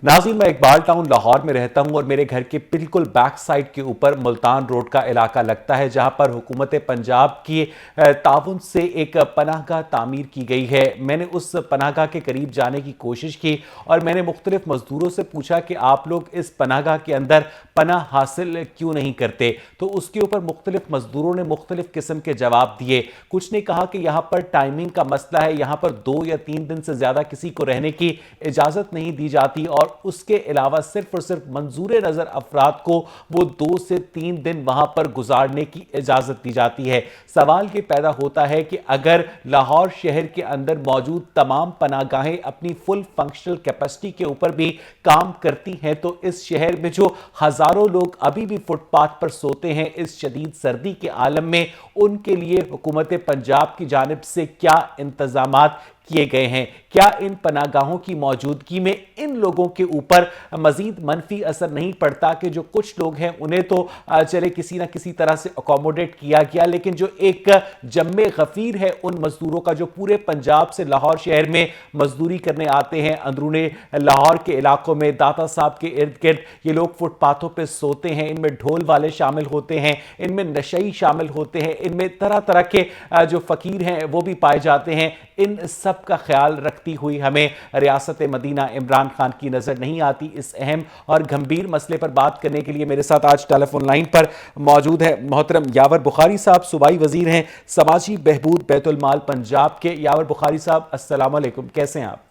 नाज़रीन, मैं इकबाल टाउन लाहौर में रहता हूं और मेरे घर के बिल्कुल बैक साइड के ऊपर मुल्तान रोड का इलाका लगता है, जहां पर हुकूमत पंजाब की ताउन से एक पनाहगाह तामीर की गई है। मैंने उस पनाहगाह के करीब जाने की कोशिश की और मैंने मुख्तलिफ मजदूरों से पूछा कि आप लोग इस पनाहगाह के अंदर पनाह हासिल क्यों नहीं करते, तो उसके ऊपर मुख्तलिफ मजदूरों ने मुख्तलिफ किस्म के जवाब दिए। कुछ ने कहा कि यहाँ पर टाइमिंग का मसला है, यहाँ पर 2 या 3 दिन से ज़्यादा किसी को रहने की इजाज़त नहीं दी जाती और उसके अलावा सिर्फ और सिर्फ मंजूर नज़र अफराद को वो 2 से 3 दिन वहां पर गुजारने की इजाज़त दी जाती है। सवाल ये पैदा होता है कि अगर लाहौर शहर के अंदर मौजूद तमाम पनाहगाहें अपनी फुल फंक्शनल कैपेसिटी के ऊपर भी काम करती हैं, तो इस शहर में जो हज़ारों लोग अभी भी फुटपाथ पर सोते हैं इस शदीद सर्दी के आलम में, उनके लिए हुकूमत पंजाब की जानिब से क्या इंतजामात किए गए हैं? क्या इन पनाहगाहों की मौजूदगी में इन लोगों के ऊपर मजीद मनफी असर नहीं पड़ता कि जो कुछ लोग हैं उन्हें तो चले किसी ना किसी तरह से अकोमोडेट किया गया, लेकिन जो एक जम्मे गफीर है उन मजदूरों का जो पूरे पंजाब से लाहौर शहर में मजदूरी करने आते हैं, अंदरूने लाहौर के इलाकों में दाता साहब के इर्द गिर्द ये लोग फुटपाथों पर सोते हैं, इनमें ढोल वाले शामिल होते हैं, इनमें नशई शामिल होते हैं, इनमें तरह तरह के जो फकीर हैं वो भी पाए जाते हैं। इन सब का ख्याल रखती हुई हमें रियासत मदीना इमरान खान की नजर नहीं आती। इस अहम और गंभीर मसले पर बात करने के लिए मेरे साथ आज टेलीफोन लाइन पर मौजूद है मोहतरम यावर बुखारी साहब, सूबाई वजीर हैं समाजी बहबूद बैतुल माल पंजाब के। यावर बुखारी साहब, अस्सलाम वालेकुम, कैसे हैं आप?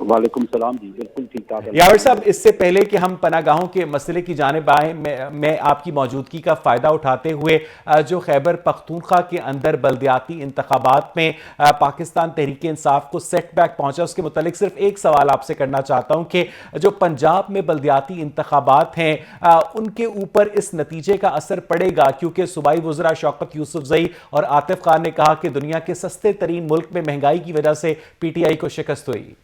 वालेकुम सलाम जी, बिल्कुल ठीक ठाक है। यावर साहब, इससे पहले कि हम पनाहगाहों के मसले की जानिब आए, मैं आपकी मौजूदगी का फ़ायदा उठाते हुए जो खैबर पख्तूनख्वा के अंदर बल्दियाती इंतखाबात में पाकिस्तान तहरीक इंसाफ को सेटबैक पहुंचा, उसके मुतालिक सिर्फ एक सवाल आपसे करना चाहता हूं कि जो पंजाब में बल्दियाती इंतखाबात हैं उनके ऊपर इस नतीजे का असर पड़ेगा, क्योंकि सूबाई वज़रा शौकत यूसुफजई और आतिफ खान ने कहा कि दुनिया के सस्ते तरीन मुल्क में महंगाई की वजह से PTI को शिकस्त हुई।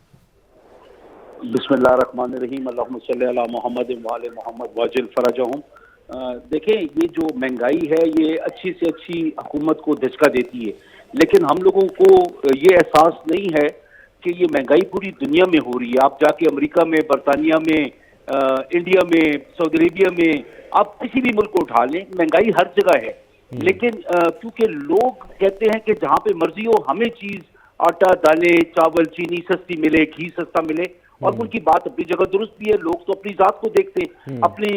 बिस्मिल्लाहिर्रहमानिर्रहीम, अल्लाहुम्मा सल्ली अला मुहम्मद व आले मुहम्मद वाजिल फरजहुम। देखें, ये जो महंगाई है ये अच्छी से अच्छी हुकूमत को धचका देती है, लेकिन हम लोगों को ये एहसास नहीं है कि ये महंगाई पूरी दुनिया में हो रही है। आप जाके अमेरिका में, बरतानिया में, इंडिया में, सऊदी अरेबिया में, आप किसी भी मुल्क को उठा लें, महंगाई हर जगह है। लेकिन क्योंकि लोग कहते हैं कि जहाँ पे मर्जी हो हमें चीज आटा, दालें, चावल, चीनी सस्ती मिले, घी सस्ता मिले, और उनकी बात अपनी जगह दुरुस्त भी है। लोग तो अपनी जात को देखते हैं, अपनी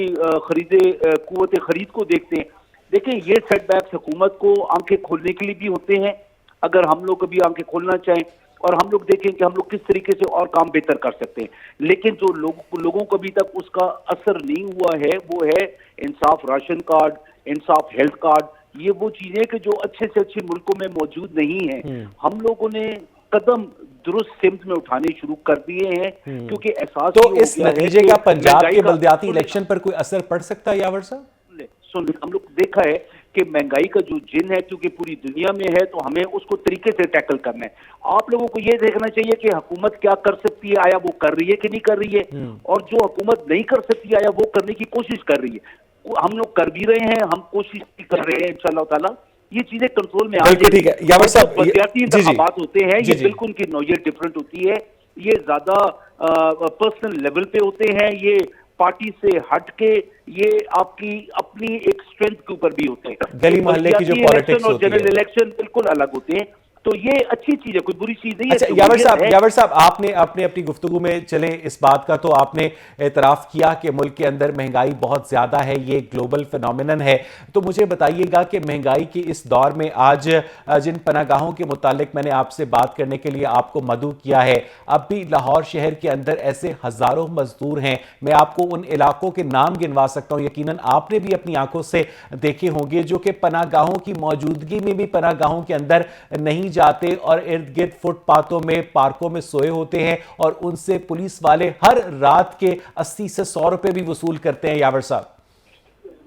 खरीदे कुव्वत खरीद को देखते हैं। देखें, ये सेटबैक्स हुकूमत को आंखें खोलने के लिए भी होते हैं। अगर हम लोग कभी आंखें खोलना चाहें और हम लोग देखें कि हम लोग किस तरीके से और काम बेहतर कर सकते हैं, लेकिन जो लोगों को अभी तक उसका असर नहीं हुआ है वो है इंसाफ राशन कार्ड, इंसाफ हेल्थ कार्ड। ये वो चीजें कि जो अच्छे से अच्छे मुल्कों में मौजूद नहीं है। हम लोगों ने कदम दुरुस्त सिमत में उठाने शुरू कर दिए हैं, क्योंकि एहसास तो इस नतीजे का पंजाब के बल्दियाती इलेक्शन पर कोई असर पड़ सकता है? यावर साहब, सुन, हम लोग देखा है कि महंगाई का जो जिन है क्योंकि पूरी दुनिया में है, तो हमें उसको तरीके से टैकल करना है। आप लोगों को ये देखना चाहिए कि हुकूमत क्या कर सकती है, आया वो कर रही है कि नहीं कर रही है, और जो हुकूमत नहीं कर सकती आया वो करने की कोशिश कर रही है। हम लोग कर भी रहे हैं, हम कोशिश भी कर रहे हैं, इंशाअल्लाह ताला ये चीजें कंट्रोल में आ जाएगी। ठीक है यावर साहब, बल्दियाती इंतखाबात होते हैं, ये बिल्कुल उनकी नौयत डिफरेंट होती है। ये ज्यादा पर्सनल लेवल पे होते हैं, ये पार्टी से हट के, ये आपकी अपनी एक स्ट्रेंथ के ऊपर भी होते हैं। गली मोहल्ले की जो पॉलिटिक्स और जनरल इलेक्शन बिल्कुल अलग होते हैं, तो ये अच्छी चीज है, कोई बुरी चीज नहीं है। अच्छा यावर साहब, आपने अपनी गुफ्तगू में चले इस बात का तो आपने एतराफ़ किया कि मुल्क के अंदर महंगाई बहुत ज़्यादा है, ये ग्लोबल फिनोमिनन है। तो मुझे बताइएगा कि महंगाई के इस दौर में आज जिन पनाहगाहों के मुतालिक मैंने आपसे बात करने के लिए आपको मदऊ किया है, अब भी लाहौर शहर के अंदर ऐसे हज़ारों मजदूर हैं। मैं आपको उन इलाकों के नाम गिनवा सकता हूँ, यकीनन आपने भी अपनी आंखों से देखे होंगे, जो कि पनाहगाहों की मौजूदगी में भी पनाहगाहों के अंदर नहीं जाते और इर्द गिर्द फुटपाथों में, पार्कों में सोए होते हैं और उनसे पुलिस वाले हर रात के 80 से 100 रुपए भी वसूल करते हैं। यावर साहब,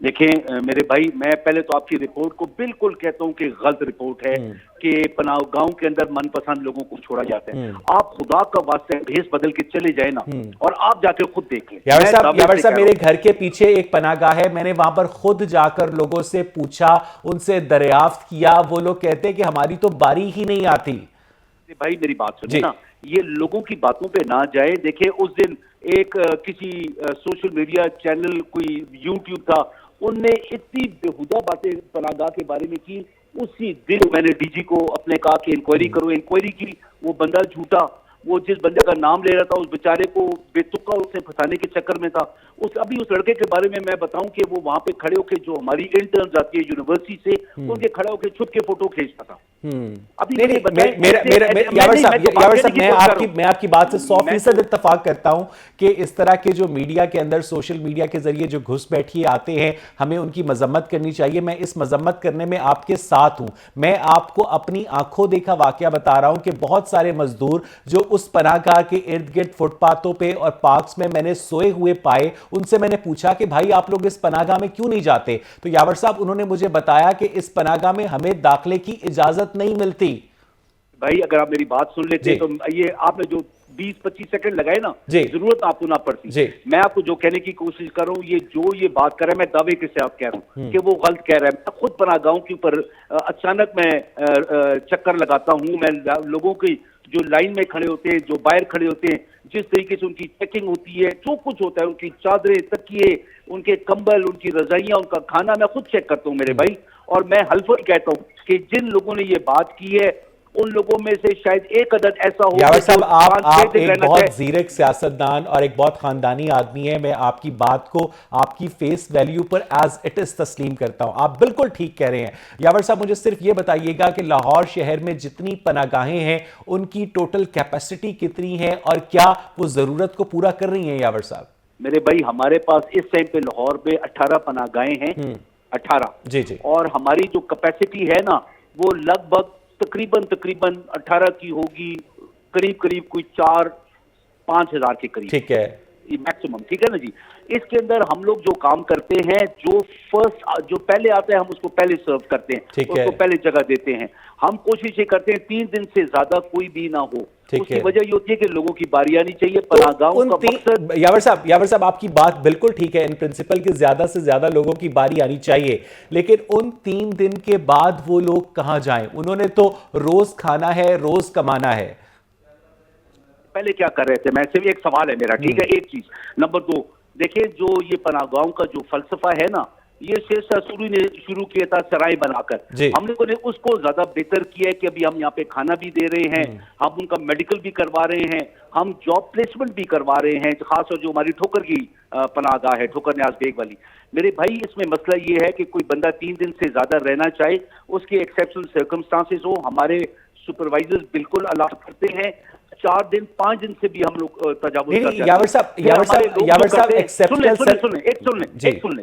देखें मेरे भाई, मैं पहले तो आपकी रिपोर्ट को बिल्कुल कहता हूं कि गलत रिपोर्ट है कि गांव के अंदर मनपसंद लोगों को छोड़ा जाता है। आप खुदा का वास्ते भेस बदल के चले जाए ना, और आप जाके खुद देख लें। यावर साहब, मेरे घर के पीछे एक पनाहगाह है, मैंने वहां पर खुद जाकर लोगों से पूछा, उनसे दरियाफ्त किया, वो लोग कहते हैं कि हमारी तो बारी ही नहीं आती। भाई मेरी बात सुनिए ना, ये लोगों की बातों पे ना जाए। देखिए, उस दिन एक किसी सोशल मीडिया चैनल, कोई यूट्यूब था, उनने इतनी बेहुदा बातें पनाहगाह के बारे में की। उसी दिन मैंने डीजी को अपने कहा कि इंक्वायरी करो। इंक्वायरी की, वो बंदा झूठा, वो जिस बंदे का नाम ले रहा था उस बेचारे को बेतुका उसने फंसाने के चक्कर में था। अभी उस लड़के के बारे में मैं बताऊं कि वो वहां पे खड़े होकर, जो हमारी इंटर्न जाती है यूनिवर्सिटी से, उनके खड़े होकर छुप के फोटो खींचता था। अभी यावर साहब, मैं आपकी बात से 100% इत्तेफाक करता हूं कि इस तरह के जो मीडिया के अंदर, सोशल मीडिया के जरिए जो घुस बैठिए आते हैं, हमें उनकी मजम्मत करनी चाहिए। मैं इस मजम्मत करने में आपके साथ हूं। मैं आपको अपनी आंखों देखा वाकया बता रहा हूं कि बहुत सारे मजदूर जो उस पनाहगाह के इर्द गिर्द फुटपाथों पे और पार्क्स में मैंने सोए हुए पाए, उनसे मैंने पूछा कि भाई आप लोग इस पनाहगाह में क्यों नहीं जाते? तो यावर साहब, उन्होंने मुझे बताया कि इस पनाहगाह में हमें दाखिले की इजाजत नहीं मिलती। भाई अगर आप मेरी बात सुन लेते तो ये आपने जो 20-25 सेकंड लगाए ना, जरूरत आपको ना पड़ती। मैं आपको जो कहने की कोशिश कर रहा हूँ, ये बात कर रहा है, मैं दावे के साथ कह रहा हूँ कि वो गलत कह रहा है। मैं खुद पनाहगाहों के ऊपर अचानक मैं चक्कर लगाता हूँ। मैं लोगों की जो लाइन में खड़े होते हैं, जो बाहर खड़े होते हैं, जिस तरीके से उनकी चेकिंग होती है, जो कुछ होता है, उनकी चादरें, तकिए, उनके कंबल, उनकी रजाइयां, उनका खाना, मैं खुद चेक करता हूँ मेरे भाई। और मैं हल्फन कहता हूँ कि जिन लोगों ने ये बात की है, उन लोगों में से शायद एक अदद ऐसा हो। यावर साहब, आप एक बहुत जीरक सियासतदान और एक बहुत खानदानी आदमी है। मैं आपकी बात को आपकी फेस वैल्यू पर एज इट इज तस्लीम करता हूं। आप बिल्कुल ठीक कह रहे हैं। यावर साहब, मुझे सिर्फ ये बताइएगा कि लाहौर शहर में जितनी पनाहगाहें हैं, उनकी टोटल कैपेसिटी कितनी है और क्या वो जरूरत को पूरा कर रही हैं? यावर साहब मेरे भाई, हमारे पास इस टाइम पे लाहौर में 18 पनाहगाहें हैं। 18 जी। और हमारी जो कैपेसिटी है ना, वो लगभग तकरीबन 18 की होगी, करीब कोई 4-5 हजार के करीब। ठीक है, मैक्सिमम। ठीक है ना जी। इसके अंदर हम लोग जो काम करते हैं, जो पहले आता है हम उसको पहले सर्व करते हैं, उसको पहले जगह देते हैं। हम कोशिश ये करते हैं 3 दिन से ज्यादा कोई भी ना हो। उसकी वजह ये होती है कि लोगों की बारी आनी चाहिए। पनाहगाहों का मकसद, यावर साहब आपकी बात बिल्कुल ठीक है। इन प्रिंसिपल की ज्यादा से ज्यादा लोगों की बारी आनी चाहिए, लेकिन उन 3 दिन के बाद वो लोग कहां जाएं? उन्होंने तो रोज खाना है, रोज कमाना है। पहले क्या कर रहे थे? मैं सिर्फ एक सवाल है मेरा, ठीक है, एक चीज। नंबर 2, देखिए, जो ये पनाहगाहों का जो फलसफा है ना, ये शेख सूरी ने शुरू किया था सराय बनाकर। हम लोगों ने उसको ज्यादा बेहतर किया है कि अभी हम यहाँ पे खाना भी दे रहे हैं, हम उनका मेडिकल भी करवा रहे हैं, हम जॉब प्लेसमेंट भी करवा रहे हैं। खासतौर जो हमारी ठोकर की पनाहगाह है, ठोकर न्याज बेग वाली, मेरे भाई, इसमें मसला ये है कि कोई बंदा 3 दिन से ज्यादा रहना चाहे, उसके एक्सेप्शनल सर्कमस्टांसेस हो, हमारे सुपरवाइजर्स बिल्कुल अलाउ करते हैं। 4 दिन 5 दिन से भी हम लोग तजावुज करते हैं। यावर साहब एक्सेप्शनल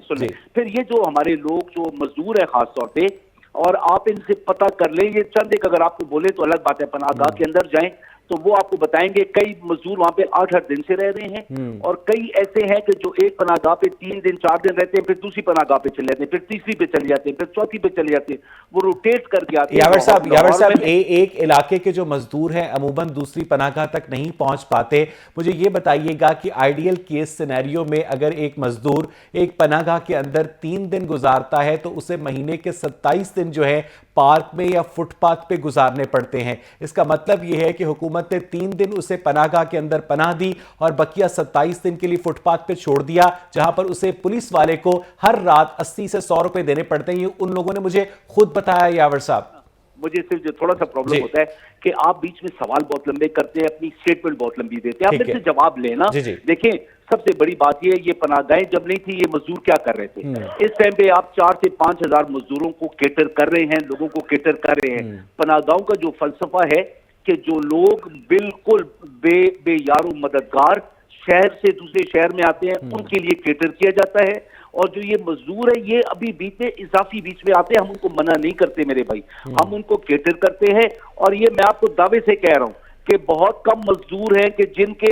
सुन ले। फिर ये जो हमारे लोग जो मजदूर है खास तौर पे, और आप इनसे पता कर ले, ये चंद एक अगर आपको बोले तो अलग बात है, पनाहगाह के अंदर जाएं तो वो आपको बताएंगे कई मजदूर वहां पे 8-8 दिन से रह रहे हैं, और कई ऐसे हैं कि जो एक पनाहगाह पे 3 दिन 4 दिन रहते हैं, फिर दूसरी पनाहगाह पे चले जाते हैं, फिर तीसरी पे चले जाते हैं, फिर चौथी पे चले जाते हैं, वो रोटेट करके आते हैं। यावर साहब एक इलाके के जो मजदूर हैं अमूमन दूसरी पनाहगाह तक नहीं पहुंच पाते। मुझे ये बताइएगा कि आइडियल केस सिनेरियो में अगर एक मजदूर एक पनाहगाह के अंदर 3 दिन गुजारता है तो उसे महीने के 27 दिन जो है पार्क में या फुटपाथ पे गुजारने पड़ते हैं। इसका मतलब यह है कि हुकूमत ने 3 दिन उसे पनाहगाह के अंदर पनाह दी और बकिया 27 दिन के लिए फुटपाथ पे छोड़ दिया, जहां पर उसे पुलिस वाले को हर रात 80 से 100 रुपए देने पड़ते हैं। ये उन लोगों ने मुझे खुद बताया। यावर साहब, मुझे सिर्फ जो थोड़ा सा प्रॉब्लम होता है कि आप बीच में सवाल बहुत लंबे करते हैं, अपनी स्टेटमेंट बहुत लंबी देते हैं। आप मेरे से जवाब लेना। देखिए, सबसे बड़ी बात यह है, ये पनाहगाहें जब नहीं थी, ये मजदूर क्या कर रहे थे? इस टाइम पे आप 4 से 5 हजार मजदूरों को केटर कर रहे हैं, लोगों को केटर कर रहे हैं। पनाहगाहों का जो फलसफा है कि जो लोग बिल्कुल बेयारो मददगार शहर से दूसरे शहर में आते हैं, उनके लिए केटर किया जाता है। और जो ये मजदूर है, ये अभी बीच में इजाफी बीच में आते हैं, हम उनको मना नहीं करते मेरे भाई, हम उनको केटर करते हैं। और ये मैं आपको दावे से कह रहा हूं कि बहुत कम मजदूर हैं कि जिनके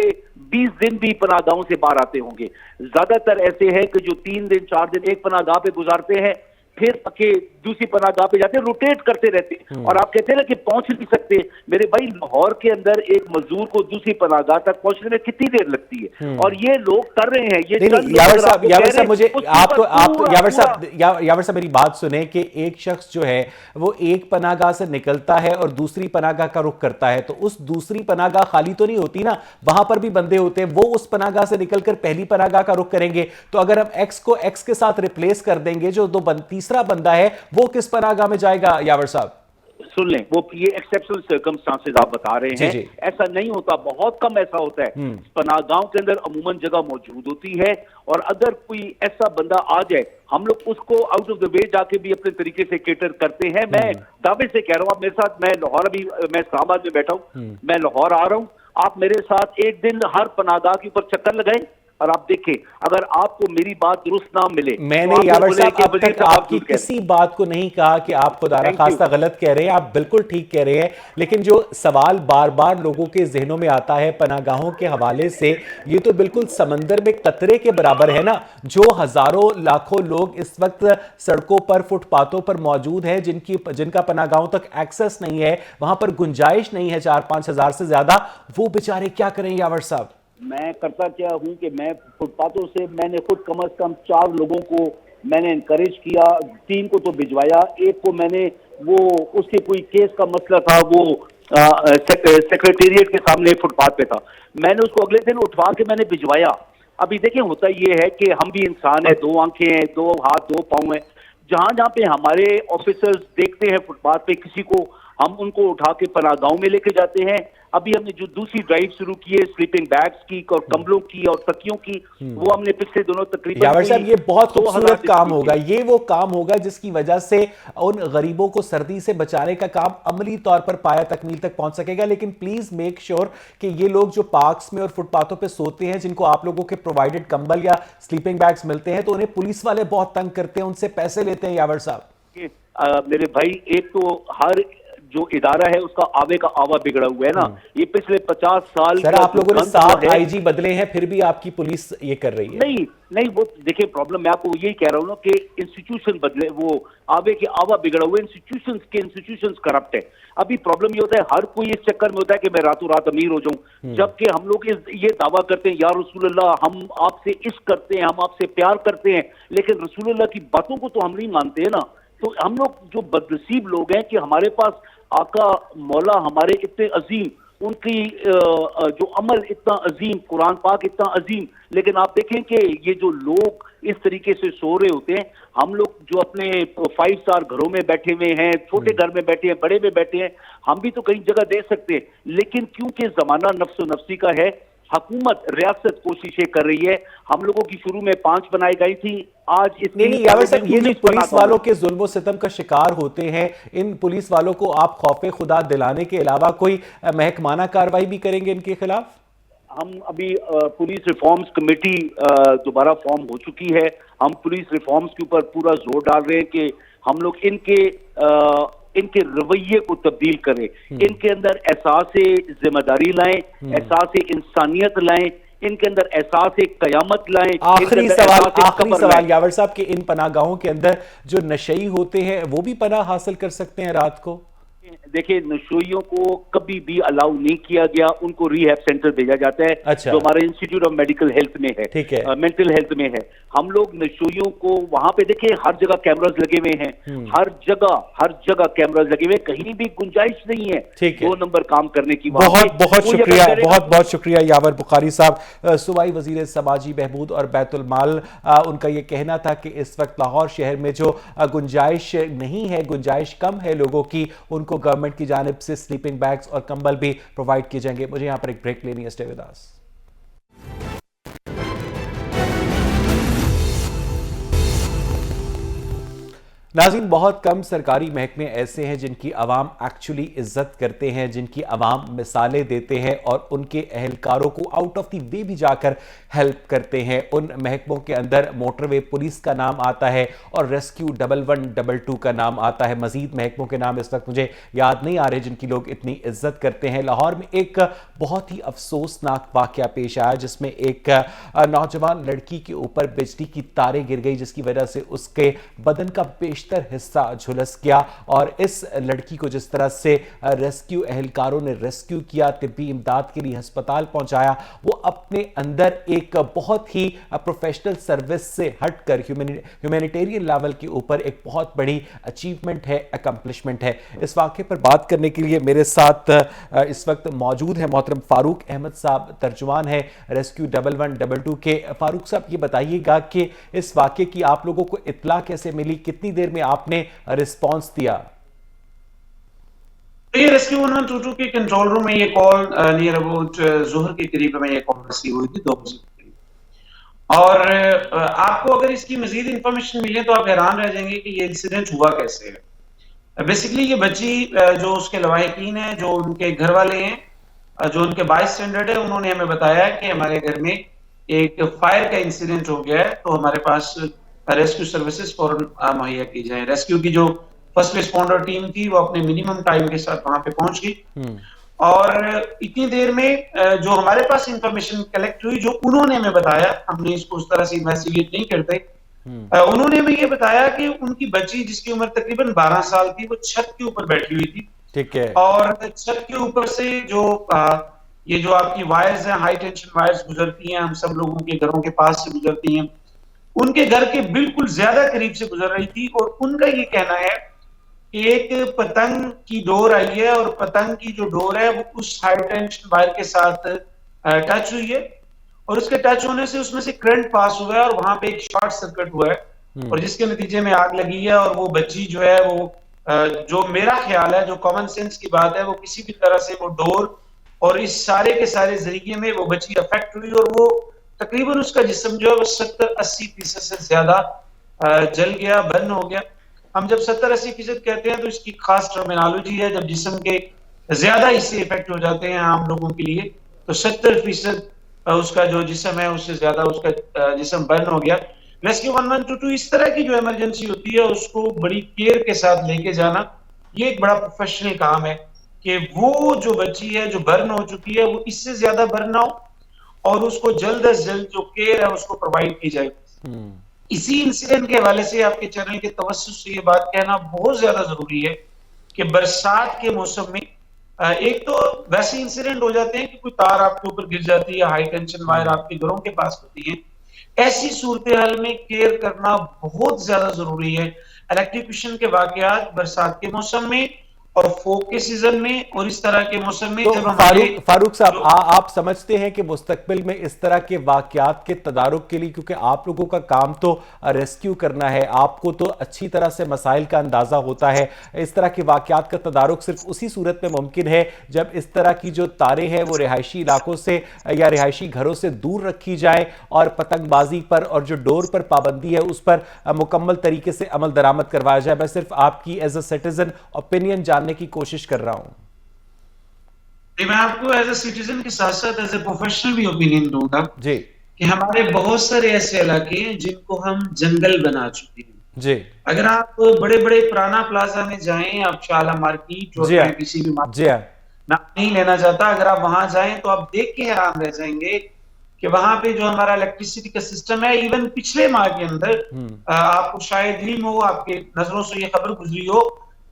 20 दिन भी पनाहगाहों से बाहर आते होंगे। ज्यादातर ऐसे हैं कि जो 3 दिन 4 दिन एक पनाहगाह पे गुजारते हैं, फिर पके दूसरी पनाहगाह पे जाते हैं, रोटेट करते रहते हैं। और आप कहते हैं ना कि पहुंच नहीं सकते, मेरे भाई लाहौर के अंदर एक मजदूर को दूसरी पनाहगाह तक पहुंचने में कितनी देर लगती है, और ये लोग कर रहे हैं। ये यावर साहब मुझे यावर साहब मेरी बात सुने कि एक शख्स जो है वो एक पनाहगाह से निकलता है और दूसरी पनाहगाह का रुख करता है, तो उस दूसरी पनाहगाह खाली तो नहीं होती ना, वहां पर भी बंदे होते हैं, वो उस पनाहगाह से निकलकर पहली पनाहगाह का रुख करेंगे। तो अगर हम एक्स को एक्स के साथ रिप्लेस कर देंगे, जो तीसरा बंदा है वो किस पनाहगाह में जाएगा? यावर साहब सुन लें, वो ये एक्सेप्शनल सर्कमस्टांसेस आप बता रहे हैं, ऐसा नहीं होता, बहुत कम ऐसा होता है। पनाहगाहों के अंदर अमूमन जगह मौजूद होती है, और अगर कोई ऐसा बंदा आ जाए, हम लोग उसको आउट ऑफ द वे जाके भी अपने तरीके से केटर करते हैं। मैं दावे से कह रहा हूँ, आप मेरे साथ, मैं लाहौर, अभी मैं इस्लामाबाद में बैठा हूँ, मैं लाहौर आ रहा हूँ, आप मेरे साथ एक दिन हर पनाहगाह के ऊपर चक्कर लगाएं और आप देखें, अगर आपको मेरी बात दुरुस्त ना मिले। मैंने यावर साहब अब तक आपकी किसी बात को नहीं कहा कि आप खुदा ना खास्ता गलत कह रहे हैं, आप बिल्कुल ठीक कह रहे हैं, लेकिन जो सवाल बार बार लोगों के जहनों में आता है पनाहगाहों के हवाले से, ये तो बिल्कुल समंदर में कतरे के बराबर है ना। जो हजारों लाखों लोग इस वक्त सड़कों पर, फुटपाथों पर मौजूद हैं, जिनका पनाहगाहों तक एक्सेस नहीं है, वहां पर गुंजाइश नहीं है 4-5 हजार से ज्यादा, वो बेचारे क्या करें यावर साहब? मैं करता क्या हूं कि मैं फुटपाथों से, मैंने खुद कम से कम 4 लोगों को मैंने इनकरेज किया, 3 को तो भिजवाया, एक को मैंने, वो उसके कोई केस का मसला था, वो सेक्रेटेरिएट के सामने फुटपाथ पे था, मैंने उसको अगले दिन उठवा के मैंने भिजवाया। अभी देखिए, होता ये है कि हम भी इंसान है, 2 आंखें हैं, 2 हाथ, 2 पाँव हैं, जहां पे हमारे ऑफिसर्स देखते हैं फुटपाथ पे किसी को, हम उनको उठा के पनाहगाहों में लेके जाते हैं। अभी हमने जो दूसरी ड्राइव शुरू की है स्लीपिंग बैग्स की और कंबलों की और तकियों की, वो हमने पिछले दोनों तकरीबन, यावर साहब ये बहुत खूबसूरत काम होगा, ये वो काम होगा जिसकी वजह से उन गरीबों को सर्दी से बचाने का काम अमली तौर पर पाया तकमील तक पहुंच सकेगा। लेकिन प्लीज मेक श्योर कि ये लोग जो पार्क्स में और फुटपाथों पे सोते हैं, जिनको आप लोगों के प्रोवाइडेड कंबल या स्लीपिंग बैग्स मिलते हैं, तो उन्हें पुलिस वाले बहुत तंग करते हैं, उनसे पैसे लेते हैं। यावर साहब मेरे भाई, एक तो हर जो इदारा है उसका आवे का आवा बिगड़ा हुआ है ना, ये पिछले 50 साल सर आप लोगों ने 7 आईजी बदले हैं, फिर भी आपकी पुलिस ये कर रही है। नहीं वो देखिए, प्रॉब्लम मैं आपको यही कह रहा हूँ ना कि इंस्टीट्यूशन बदले, वो आवे के आवा बिगड़ा हुआ है, इंस्टीट्यूशंस करप्ट है। अभी प्रॉब्लम ये होता है, हर कोई इस चक्कर में होता है कि मैं रातों रात अमीर हो जाऊं, जबकि हम लोग ये दावा करते हैं, या रसूलुल्लाह हम आपसे इश्क करते हैं, हम आपसे प्यार करते हैं, लेकिन रसूलुल्लाह की बातों को तो हम नहीं मानते हैं ना। तो हम लोग जो बदनसीब लोग हैं कि हमारे पास आका मौला हमारे इतने अजीम, उनकी जो अमल इतना अजीम, कुरान पाक इतना अजीम, लेकिन आप देखें कि ये जो लोग इस तरीके से सो रहे होते हैं, हम लोग जो अपने 5 स्टार घरों में बैठे हुए हैं, छोटे घर में बैठे हैं, बड़े में बैठे हैं, हम भी तो कहीं जगह दे सकते हैं, लेकिन क्योंकि जमाना नफ्सो नफ्सी का है, हुकूमत रियासत कोशिशें कर रही है। हम लोगों की शुरू में 5 बनाई गई थी, आज नहीं यावर साहब, ये जो पुलिस वालों के जुल्म सितम का शिकार होते हैं, इन पुलिस वालों को आप खौफे खुदा दिलाने के अलावा कोई महकमाना कार्रवाई भी करेंगे इनके खिलाफ? हम अभी पुलिस रिफॉर्म्स कमेटी दोबारा फॉर्म हो चुकी है, हम पुलिस रिफॉर्म्स के ऊपर पूरा जोर डाल रहे हैं कि हम लोग इनके रवैये को तब्दील करें, इनके अंदर एहसास जिम्मेदारी लाएं, एहसास इंसानियत लाएं, इनके अंदर एहसास कयामत लाएं। आखिरी सवाल यावर साहब कि इन पनाहगाहों के अंदर जो नशई होते हैं वो भी पनाह हासिल कर सकते हैं रात को? देखिए, नशोइयों को कभी भी अलाउ नहीं किया गया, उनको रिहैब सेंटर भेजा जाता है। अच्छा। जो हमारे इंस्टीट्यूट ऑफ मेडिकल हेल्थ में है, ठीक है, मेंटल हेल्थ में है। हम लोग नशोइयों को वहां पे, देखिए हर जगह कैमरास लगे हुए हैं, हर जगह कैमरास लगे हुए, कहीं भी गुंजाइश नहीं है 2 नंबर काम करने की। बहुत शुक्रिया यावर बुखारी साहब। सूबाई वजीर समाजी बहबूद और बैतुल माल, उनका यह कहना था कि इस वक्त लाहौर शहर में जो गुंजाइश नहीं है, गुंजाइश कम है लोगों की, उनको गवर्नमेंट की जानिब से स्लीपिंग बैग्स और कंबल भी प्रोवाइड किए जाएंगे। मुझे यहां पर एक ब्रेक लेनी है, स्टे विद अस। नाज़रीन, बहुत कम सरकारी महकमे ऐसे हैं जिनकी अवाम एक्चुअली इज्जत करते हैं, जिनकी अवाम मिसालें देते हैं और उनके अहलकारों को आउट ऑफ द वे भी जाकर हेल्प करते हैं। उन महकमों के अंदर मोटरवे पुलिस का नाम आता है और रेस्क्यू 1122 का नाम आता है। मजीद महकमों के नाम इस वक्त मुझे याद नहीं आ रहे जिनकी लोग इतनी इज्जत करते हैं। लाहौर में एक बहुत ही अफसोसनाक वाकया पेश आया जिसमें एक नौजवान लड़की के ऊपर बिजली की तारें गिर गई, जिसकी वजह से उसके बदन का बेशतर हिस्सा झुलस गया और इस लड़की को जिस तरह से रेस्क्यू एहलकारों ने रेस्क्यू किया, तिब्बी इमदाद के लिए अस्पताल पहुंचाया, वो अपने अंदर एक बहुत ही प्रोफेशनल सर्विस से हटकर ह्यूमैनिटेरियन लेवल के ऊपर एक बहुत बड़ी अचीवमेंट है, अकम्पलिशमेंट है। इस वाक़े पर बात करने के लिए मेरे साथ इस वक्त मौजूद है मोहतरम फारूक अहमद साहब, तर्जुमान है रेस्क्यू 1112 के। फारूक साहब, ये बताइएगा कि इस वाक़े की आप लोगों को इत्तला कैसे मिली, कितनी देर में आपने रिस्पॉन्स दिया? ये रेस्क्यू 1122 के कंट्रोल रूम में ये कॉल नियर अबाउट जोहर के करीब में ये कॉल रिसीव हुई थी 2 बजे के करीब। और आपको अगर इसकी मजीद इंफॉर्मेशन मिले तो आप हैरान रह जाएंगे कि ये इंसिडेंट हुआ कैसे है। बेसिकली ये बच्ची जो उसके लवाहिकीन है, जो उनके घर वाले हैं, जो उनके बाइस स्टैंडर्ड है, उन्होंने हमें बताया कि हमारे घर में एक फायर का इंसिडेंट हो गया है, तो हमारे पास रेस्क्यू सर्विसेज फौरन मुहैया की जाए। रेस्क्यू की जो फर्स्ट रिस्पॉन्डर टीम थी वो अपने मिनिमम टाइम के साथ वहां पे पहुंच गई और इतनी देर में जो हमारे पास इंफॉर्मेशन कलेक्ट हुई, जो उन्होंने हमें बताया, हमने इसको उस तरह से इन्वेस्टिगेट नहीं करते, उन्होंने हमें ये बताया कि उनकी बच्ची जिसकी उम्र तकरीबन 12 साल थी, वो छत के ऊपर बैठी हुई थी। ठीक है। और छत के ऊपर से जो ये जो आपकी वायर्स हैं, हाई टेंशन वायर्स गुजरती हैं, हम सब लोगों के घरों के पास से गुजरती हैं, उनके घर के बिल्कुल ज्यादा करीब से गुजर रही थी। और उनका ये कहना है कि एक पतंग की डोर आई है और पतंग की जो डोर है वो उस हाई टेंशन वायर के साथ टच हुई है और उसके टच होने से उसमें से करंट पास हुआ है और वहां पे एक शॉर्ट सर्किट हुआ है और जिसके नतीजे में आग लगी है। और वो बच्ची जो है वो जो मेरा ख्याल है, जो कॉमन सेंस की बात है, वो किसी भी तरह से वो डोर और इस सारे के सारे जरिए में वो बच्ची अफेक्ट हुई और वो तकरीबन उसका जिस्म जो है वो 70-80% से ज्यादा जल गया, बर्न हो गया। हम जब 70-80% कहते हैं तो इसकी खास टर्मिनोलॉजी है, जब जिस्म के ज्यादा हिस्से इफेक्ट हो जाते हैं आम लोगों के लिए, तो 70% उसका जो जिस्म है उससे ज्यादा उसका जिस्म बर्न हो गया। रेस्क्यू 1122 इस तरह की जो इमरजेंसी होती है उसको बड़ी केयर के साथ लेके जाना, ये एक बड़ा प्रोफेशनल काम है कि वो जो बच्ची है जो बर्न हो चुकी है वो इससे ज्यादा बर्न ना हो और उसको जल्द से जल्द जो केयर है उसको प्रोवाइड की जाए। इसी इंसिडेंट के हवाले से आपके चैनल के तवज्जुह से ये बात कहना बहुत ज्यादा जरूरी है कि बरसात के मौसम में एक तो वैसे इंसिडेंट हो जाते हैं कि कोई तार आपके ऊपर गिर जाती है, हाई टेंशन वायर आपके घरों के पास होती है, ऐसी सूरत हाल में केयर करना बहुत ज्यादा जरूरी है। इलेक्ट्रिक्यूशन के वाकयात बरसात के मौसम में और फोक के सीजन में और इस तरह के मौसम में तो जब हमारे फारूक साहब, आप समझते हैं कि मुस्तकबिल में इस तरह के वाकयात के तदारुक के लिए, क्योंकि आप लोगों का काम तो रेस्क्यू करना है, आपको तो अच्छी तरह से मसाइल का अंदाजा होता है, इस तरह के वाकयात का तदारुक सिर्फ उसी सूरत में मुमकिन है जब इस तरह की जो तारें हैं वो रिहायशी इलाकों से या रिहायशी घरों से दूर रखी जाए और पतंगबाजी पर और जो डोर पर पाबंदी है उस पर मुकम्मल तरीके से अमल दरामद करवाया जाए। मैं सिर्फ आपकी एज अ सिटीजन ओपिनियन जानने की कोशिश कर रहा हूं। मैं आपको एज ए सिटीजन के साथ साथ एज ए प्रोफेशनल भी ओपिनियन दूंगा जी कि हमारे बहुत सारे ऐसे इलाके हैं जिनको हम जंगल बना चुके हैं जी। अगर आप बड़े बड़े पुराना प्लाजा में जाएं, आप शाला मार्केट और किसी भी मार्केट ना नहीं लेना चाहता, अगर आप वहां जाएं तो आप देख के हैरान रह जाएंगे कि वहां पे जो हमारा इलेक्ट्रिसिटी का सिस्टम है, इवन पिछले माह के अंदर आपको शायद ड्रीम हो, आपके नजरों से ये खबर गुजरी हो,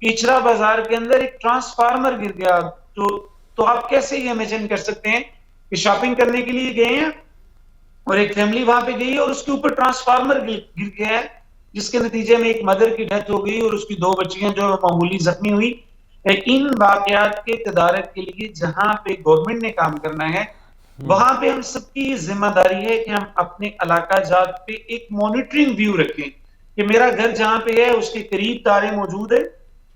पिछड़ा बाजार के अंदर एक ट्रांसफार्मर गिर गया। तो आप कैसे ये इमेजिन कर सकते हैं कि शॉपिंग करने के लिए गए हैं और एक फैमिली वहां पे गई और उसके ऊपर ट्रांसफार्मर गिर गया है, जिसके नतीजे में एक मदर की डेथ हो गई और उसकी 2 बच्चियां जो मामूली जख्मी हुई। इन वाकयात के तदारक के लिए जहां पे गवर्नमेंट ने काम करना है, वहां पे हम सबकी जिम्मेदारी है कि हम अपने इलाका जात पे एक मॉनिटरिंग व्यू रखें कि मेरा घर जहां पे है उसके करीब तारे मौजूद है,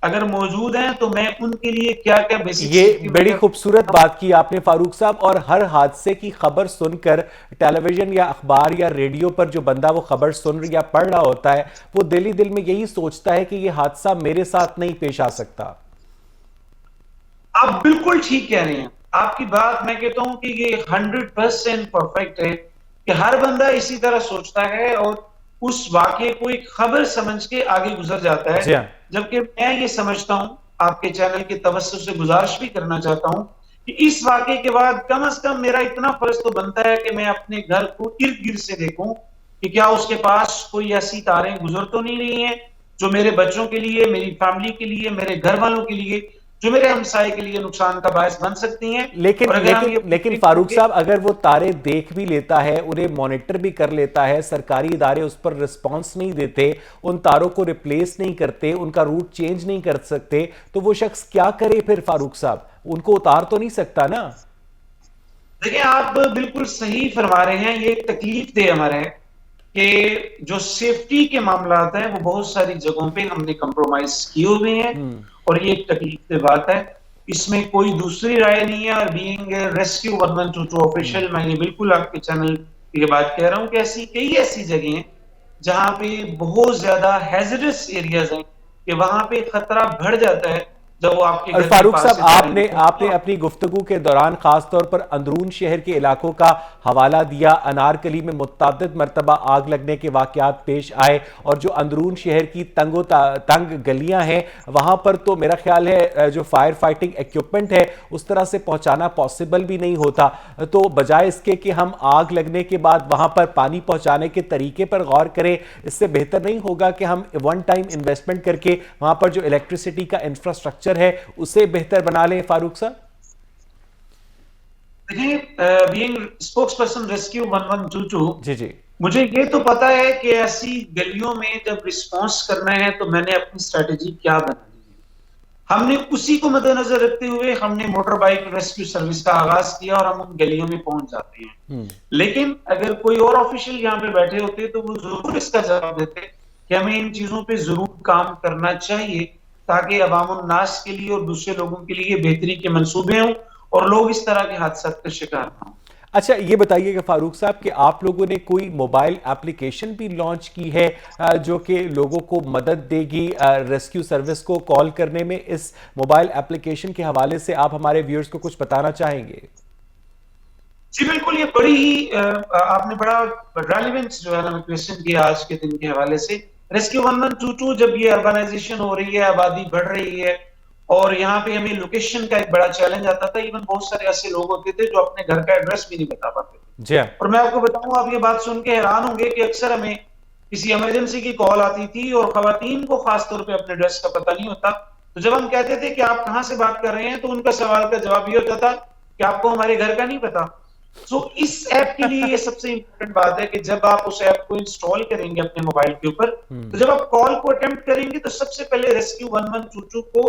अगर मौजूद हैं तो मैं उनके लिए क्या क्या बेसिक। ये बड़ी खूबसूरत बात की आपने फारूक साहब। और हर हादसे की खबर सुनकर टेलीविजन या अखबार या रेडियो पर जो बंदा वो खबर सुन या पढ़ रहा होता है, वो दिल में यही सोचता है कि ये हादसा मेरे साथ नहीं पेश आ सकता। आप बिल्कुल ठीक कह रहे हैं, आपकी बात मैं कहता हूं कि ये 100% परफेक्ट है कि हर बंदा इसी तरह सोचता है और उस वाकये को एक खबर समझ के आगे गुजर जाता है। जबकि मैं ये समझता हूं, आपके चैनल के तवज्जुह से गुजारिश भी करना चाहता हूं कि इस वाकये के बाद कम से कम मेरा इतना फर्ज तो बनता है कि मैं अपने घर को इर्द गिर्द से देखूं कि क्या उसके पास कोई ऐसी तारें गुजर तो नहीं रही हैं जो मेरे बच्चों के लिए, मेरी फैमिली के लिए, मेरे घर वालों के लिए, जो मेरे हमसाये के लिए नुकसान का बायस बन सकती हैं। लेकिन और अगर हम ये लेकिन फारूक साहब, अगर वो तारे देख भी लेता है, उन्हें मॉनिटर भी कर लेता है, सरकारी इदारे उस पर रिस्पॉन्स नहीं देते, उन तारों को रिप्लेस नहीं करते, उनका रूट चेंज नहीं कर सकते, तो वो शख्स क्या करे फिर फारूक साहब? उनको उतार तो नहीं सकता ना? देखिए, आप बिल्कुल सही फरमा रहे हैं। ये तकलीफ दे हमारे है कि जो सेफ्टी के मामलात हैं वो बहुत सारी जगहों पे हमने कंप्रोमाइज किए हुए हैं, और ये एक तकलीफ की बात है। इसमें कोई दूसरी राय नहीं है। और बीइंग रेस्क्यू 1122 ऑफिशियल, मैं ये बिल्कुल आपके चैनल की बात कह रहा हूं कि कई ऐसी जगह हैं जहां पे बहुत ज्यादा हैजरस एरियाज हैं कि वहां पे खतरा बढ़ जाता है जब वो आपके और घर के फारूक पास साहब, से आपने जाएंगे। आपने अपनी गुफ्तगू के दौरान खासतौर पर अंदरून शहर के इलाकों का हवाला दिया। अनारकली में मुतअद्दिद मरतबा आग लगने के वाकयात पेश आए, और जो अंदरून शहर की तंग गलियां हैं वहां पर तो मेरा ख्याल है जो फायर फाइटिंग इक्विपमेंट है उस तरह से पहुंचाना पॉसिबल भी नहीं होता। तो बजाय इसके कि हम आग लगने के बाद वहां पर पानी पहुंचाने के तरीके पर गौर करें, इससे बेहतर नहीं होगा कि हम वन टाइम इन्वेस्टमेंट करके वहां पर जो इलेक्ट्रिसिटी का इंफ्रास्ट्रक्चर है उसे बेहतर बना लें? फारूक साहब, देखिए, बीइंग स्पोक्सपर्सन रेस्क्यू 1122, जी जी, मुझे ये तो पता है कि ऐसी गलियों में जब रिस्पांस करना है तो मैंने अपनी स्ट्रेटेजी क्या बनाई है। हमने उसी को मद्देनजर रखते हुए हमने मोटर बाइक रेस्क्यू सर्विस का आगाज किया और हम उन गलियों में पहुंच जाते हैं। लेकिन अगर कोई और ऑफिशियल यहाँ पे बैठे होते तो वो जरूर इसका जवाब देते कि हमें इन चीजों पे जरूर काम करना चाहिए, ताकि अवामुन नास के लिए और दूसरे लोगों के लिए बेहतरी के मंसूबे हों और लोग इस तरह के हादसा का शिकार ना हों। अच्छा ये बताइएगा फारूक साहब कि आप लोगों ने कोई मोबाइल एप्लीकेशन भी लॉन्च की है जो कि लोगों को मदद देगी रेस्क्यू सर्विस को कॉल करने में? इस मोबाइल एप्लीकेशन के हवाले से आप हमारे व्यूअर्स को कुछ बताना चाहेंगे? जी बिल्कुल, ये बड़ी ही आपने बड़ा रेलिवेंस जो है ना क्वेश्चन किया आज के दिन के हवाले से। रेस्क्यू 1122 जब ये अर्बनाइजेशन हो रही है, आबादी बढ़ रही है, और यहाँ पे हमें लोकेशन का एक बड़ा चैलेंज आता था। इवन बहुत सारे ऐसे लोग होते थे जो अपने घर का एड्रेस भी नहीं बता पाते थे। जी हाँ। और मैं आपको बताऊं, आप ये बात सुन के हैरान होंगे कि अक्सर हमें किसी इमरजेंसी की कॉल आती थी और खवातीन को खासतौर पे अपने एड्रेस का पता नहीं होता। तो जब हम कहते थे कि आप कहाँ से बात कर रहे हैं, तो उनका सवाल का जवाब ये होता था कि आपको हमारे घर का नहीं पता। इस ऐप के लिए ये सबसे इंपॉर्टेंट बात है कि जब आप उस ऐप को इंस्टॉल करेंगे अपने मोबाइल के ऊपर, तो जब आप कॉल को अटेम्प्ट करेंगे तो सबसे पहले रेस्क्यू 1122 को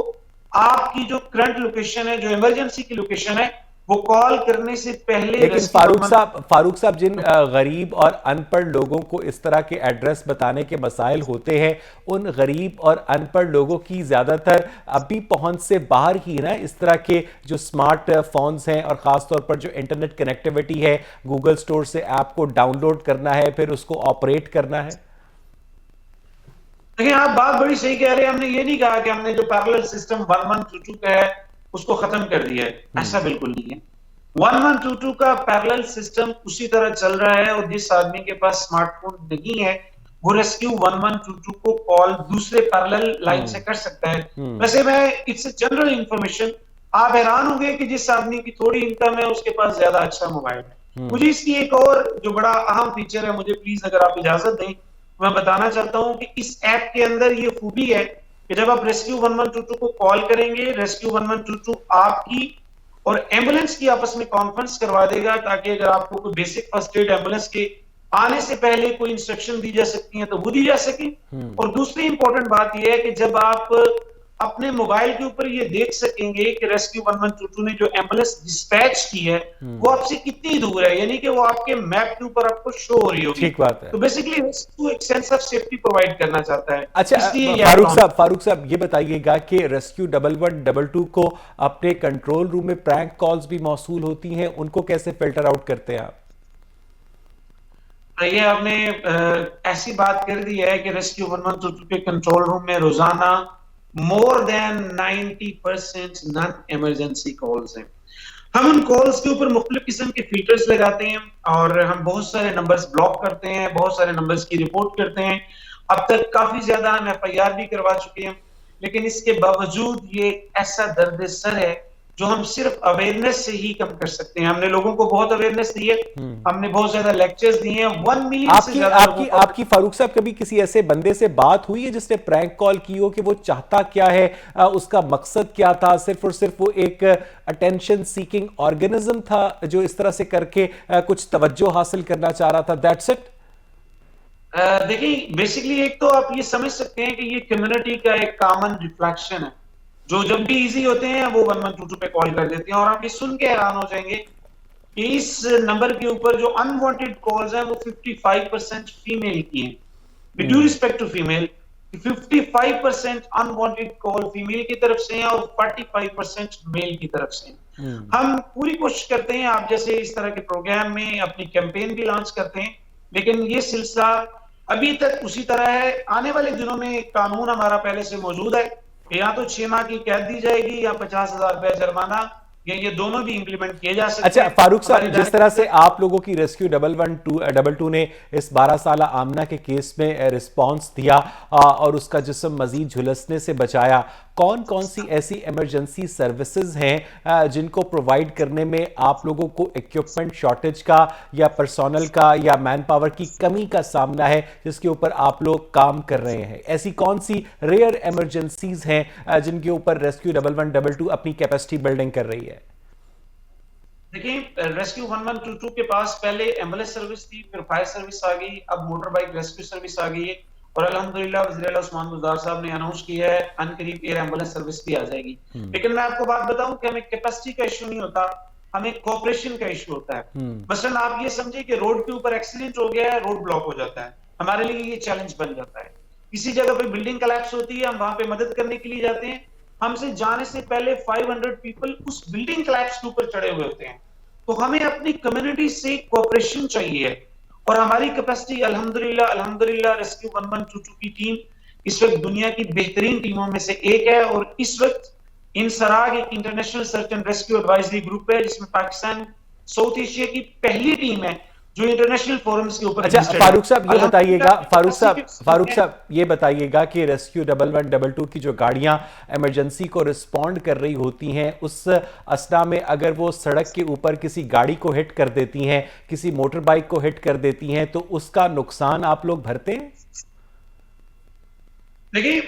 आपकी जो करंट लोकेशन है, जो इमरजेंसी की लोकेशन है, वो कॉल करने से पहले। लेकिन फारूक साहब जिन गरीब और अनपढ़ लोगों को इस तरह के एड्रेस बताने के मसाइल होते हैं, उन गरीब और अनपढ़ लोगों की ज्यादातर अभी पहुंच से बाहर ही ना इस तरह के जो स्मार्ट फोन्स हैं, और खासतौर पर जो इंटरनेट कनेक्टिविटी है, गूगल स्टोर से ऐप को डाउनलोड करना है, फिर उसको ऑपरेट करना है। देखिए, आप बात बड़ी सही कह रहे हैं। हमने ये नहीं कहा कि हमने जो पैरेलल सिस्टम 1122 का है उसको खत्म कर दिया है, ऐसा बिल्कुल नहीं है। 1122 का पैरेलल सिस्टम उसी तरह चल रहा है, और जिस आदमी के पास स्मार्टफोन नहीं है वो रेस्क्यू 1122 को कॉल दूसरे पैरेलल लाइन से कर सकता है। वैसे मैं इट्स ए जनरल इंफॉर्मेशन, आप हैरान होंगे कि जिस आदमी की थोड़ी इनकम है उसके पास ज्यादा अच्छा मोबाइल है। मुझे इसकी एक और जो बड़ा अहम फीचर है, मुझे प्लीज अगर आप इजाजत दें, मैं बताना चाहता हूं कि इस ऐप के अंदर ये खूबी है कि जब आप रेस्क्यू 1122 को कॉल करेंगे, रेस्क्यू 1122 आपकी और एम्बुलेंस की आपस में कॉन्फ्रेंस करवा देगा, ताकि अगर आपको कोई बेसिक फर्स्ट एड एम्बुलेंस के आने से पहले कोई इंस्ट्रक्शन दी जा सकती है तो वो दी जा सके। और दूसरी इंपॉर्टेंट बात यह है कि जब आप अपने मोबाइल के ऊपर ये देख सकेंगे कि रेस्क्यू 1122 ने जो एम्बुलेंस डिस्पैच की है वो आपसे कितनी दूर है, यानी कि वो आपके मैप के ऊपर आपको शो हो रही होगी। ठीक बात है। तो बेसिकली रेस्क्यू एक सेंस ऑफ सेफ्टी प्रोवाइड करना चाहता है। अच्छा फारूक साहब ये बताइएगा कि रेस्क्यू 1122 को अपने कंट्रोल रूम में प्रैंक कॉल्स भी मौसूल होती हैं, उनको कैसे फिल्टर आउट करते हैं आप? ये आपने ऐसी बात कर दी है कि रेस्क्यू 1122 के कंट्रोल रूम में रोजाना more than 90% non emergency calls हैं। हम उन कॉल्स के ऊपर मुख्तलिफ किस्म के फिल्टर्स लगाते हैं और हम बहुत सारे नंबर्स ब्लॉक करते हैं, बहुत सारे नंबर्स की रिपोर्ट करते हैं। अब तक काफी ज्यादा हम FIR भी करवा चुके हैं, लेकिन इसके बावजूद ये ऐसा दर्द सर है जो हम सिर्फ अवेयरनेस से ही कम कर सकते हैं। हमने लोगों को बहुत अवेयरनेस दी है, हमने बहुत ज्यादा लेक्चर्स दिए हैं, 1 मिलियन से आपकी ज्यादा आपकी लोगों को। आपकी फारूक साहब कभी किसी ऐसे बंदे से बात हुई है जिसने प्रैंक कॉल की हो कि वो चाहता क्या है, उसका मकसद क्या था? सिर्फ और सिर्फ वो एक अटेंशन सीकिंग ऑर्गेनिज्म था जो इस तरह से करके कुछ तवज्जो हासिल करना चाह रहा था, दैट्स इट? देखिए, बेसिकली एक तो आप ये समझ सकते हैं कि ये कम्युनिटी का एक कॉमन रिफ्लेक्शन है, जो जब भी इजी होते हैं वो 1122 पे कॉल कर देते हैं। और आप ये सुन के हैरान हो जाएंगे कि इस नंबर के ऊपर जो अनवांटेड कॉल्स हैं वो 55% फीमेल की हैं। With due respect to female, 55% unwanted call female की तरफ से हैं और 45% मेल की तरफ से हैं। हम पूरी कोशिश करते हैं, आप जैसे इस तरह के प्रोग्राम में अपनी कैंपेन भी लॉन्च करते हैं, लेकिन ये सिलसिला अभी तक उसी तरह है। आने वाले दिनों में कानून हमारा पहले से मौजूद है, या तो 6 माह की कैद दी जाएगी या 50,000 रुपए जुर्माना, ये दोनों भी इंप्लीमेंट किए जा सकते अच्छा हैं। फारूक साहब, हमारी जिस तरह से आप लोगों की रेस्क्यू 112 ने इस 12 साल आमना के केस में रिस्पांस दिया और उसका जिस्म मजीद झुलसने से बचाया, कौन कौन सी ऐसी इमरजेंसी सर्विसेज हैं जिनको प्रोवाइड करने में आप लोगों को इक्विपमेंट शॉर्टेज का या पर्सोनल का या मैन पावर की कमी का सामना है, जिसके ऊपर आप लोग काम कर रहे हैं? ऐसी कौन सी रेयर इमरजेंसीज हैं जिनके ऊपर रेस्क्यू 1122 अपनी कैपेसिटी बिल्डिंग कर रही है? देखिए, रेस्क्यू 1122 के पास पहले एम्बुलेंस सर्विस थी, फिर फायर सर्विस आ गई, अब मोटर बाइक रेस्क्यू सर्विस आ गई है, और अल्हम्दुलिल्लाह वज़ीर उस्मान बुज़दार साहब ने अनाउंस किया है अनकरीब एयर एम्बुलेंस सर्विस भी आ जाएगी। लेकिन मैं आपको बात बताऊं कि हमें कैपेसिटी का इशू नहीं होता, हमें कोऑपरेशन का इशू होता है। मसलन आप ये समझिए कि रोड के ऊपर एक्सीडेंट हो गया है, रोड ब्लॉक हो जाता है, हमारे लिए ये चैलेंज बन जाता है। किसी जगह पे बिल्डिंग कोलैप्स होती है, हम वहां पे मदद करने के लिए जाते हैं, हमसे जाने से पहले 500 पीपल उस बिल्डिंग कोलैप्स के ऊपर चढ़े हुए होते हैं। तो हमें अपनी कम्युनिटी से कोऑपरेशन चाहिए, और हमारी कैपेसिटी अल्हम्दुलिल्लाह अल्हम्दुलिल्लाह रेस्क्यू 1122 की टीम इस वक्त दुनिया की बेहतरीन टीमों में से एक है। और इस वक्त इंसराग एक international search and rescue advisory group है, जिसमें पाकिस्तान साउथ एशिया की पहली टीम है जो इंटरनेशनल फोरम्स के ऊपर। अच्छा फारूक साहब, ये बताइएगा फारूक साहब ये बताइएगा कि रेस्क्यू 1122 की जो गाड़ियां इमरजेंसी को रिस्पॉन्ड कर रही होती हैं, उस असना में अगर वो सड़क के ऊपर किसी गाड़ी को हिट कर देती हैं, किसी मोटर बाइक को हिट कर देती हैं, तो उसका नुकसान आप लोग भरते हैं? देखिए,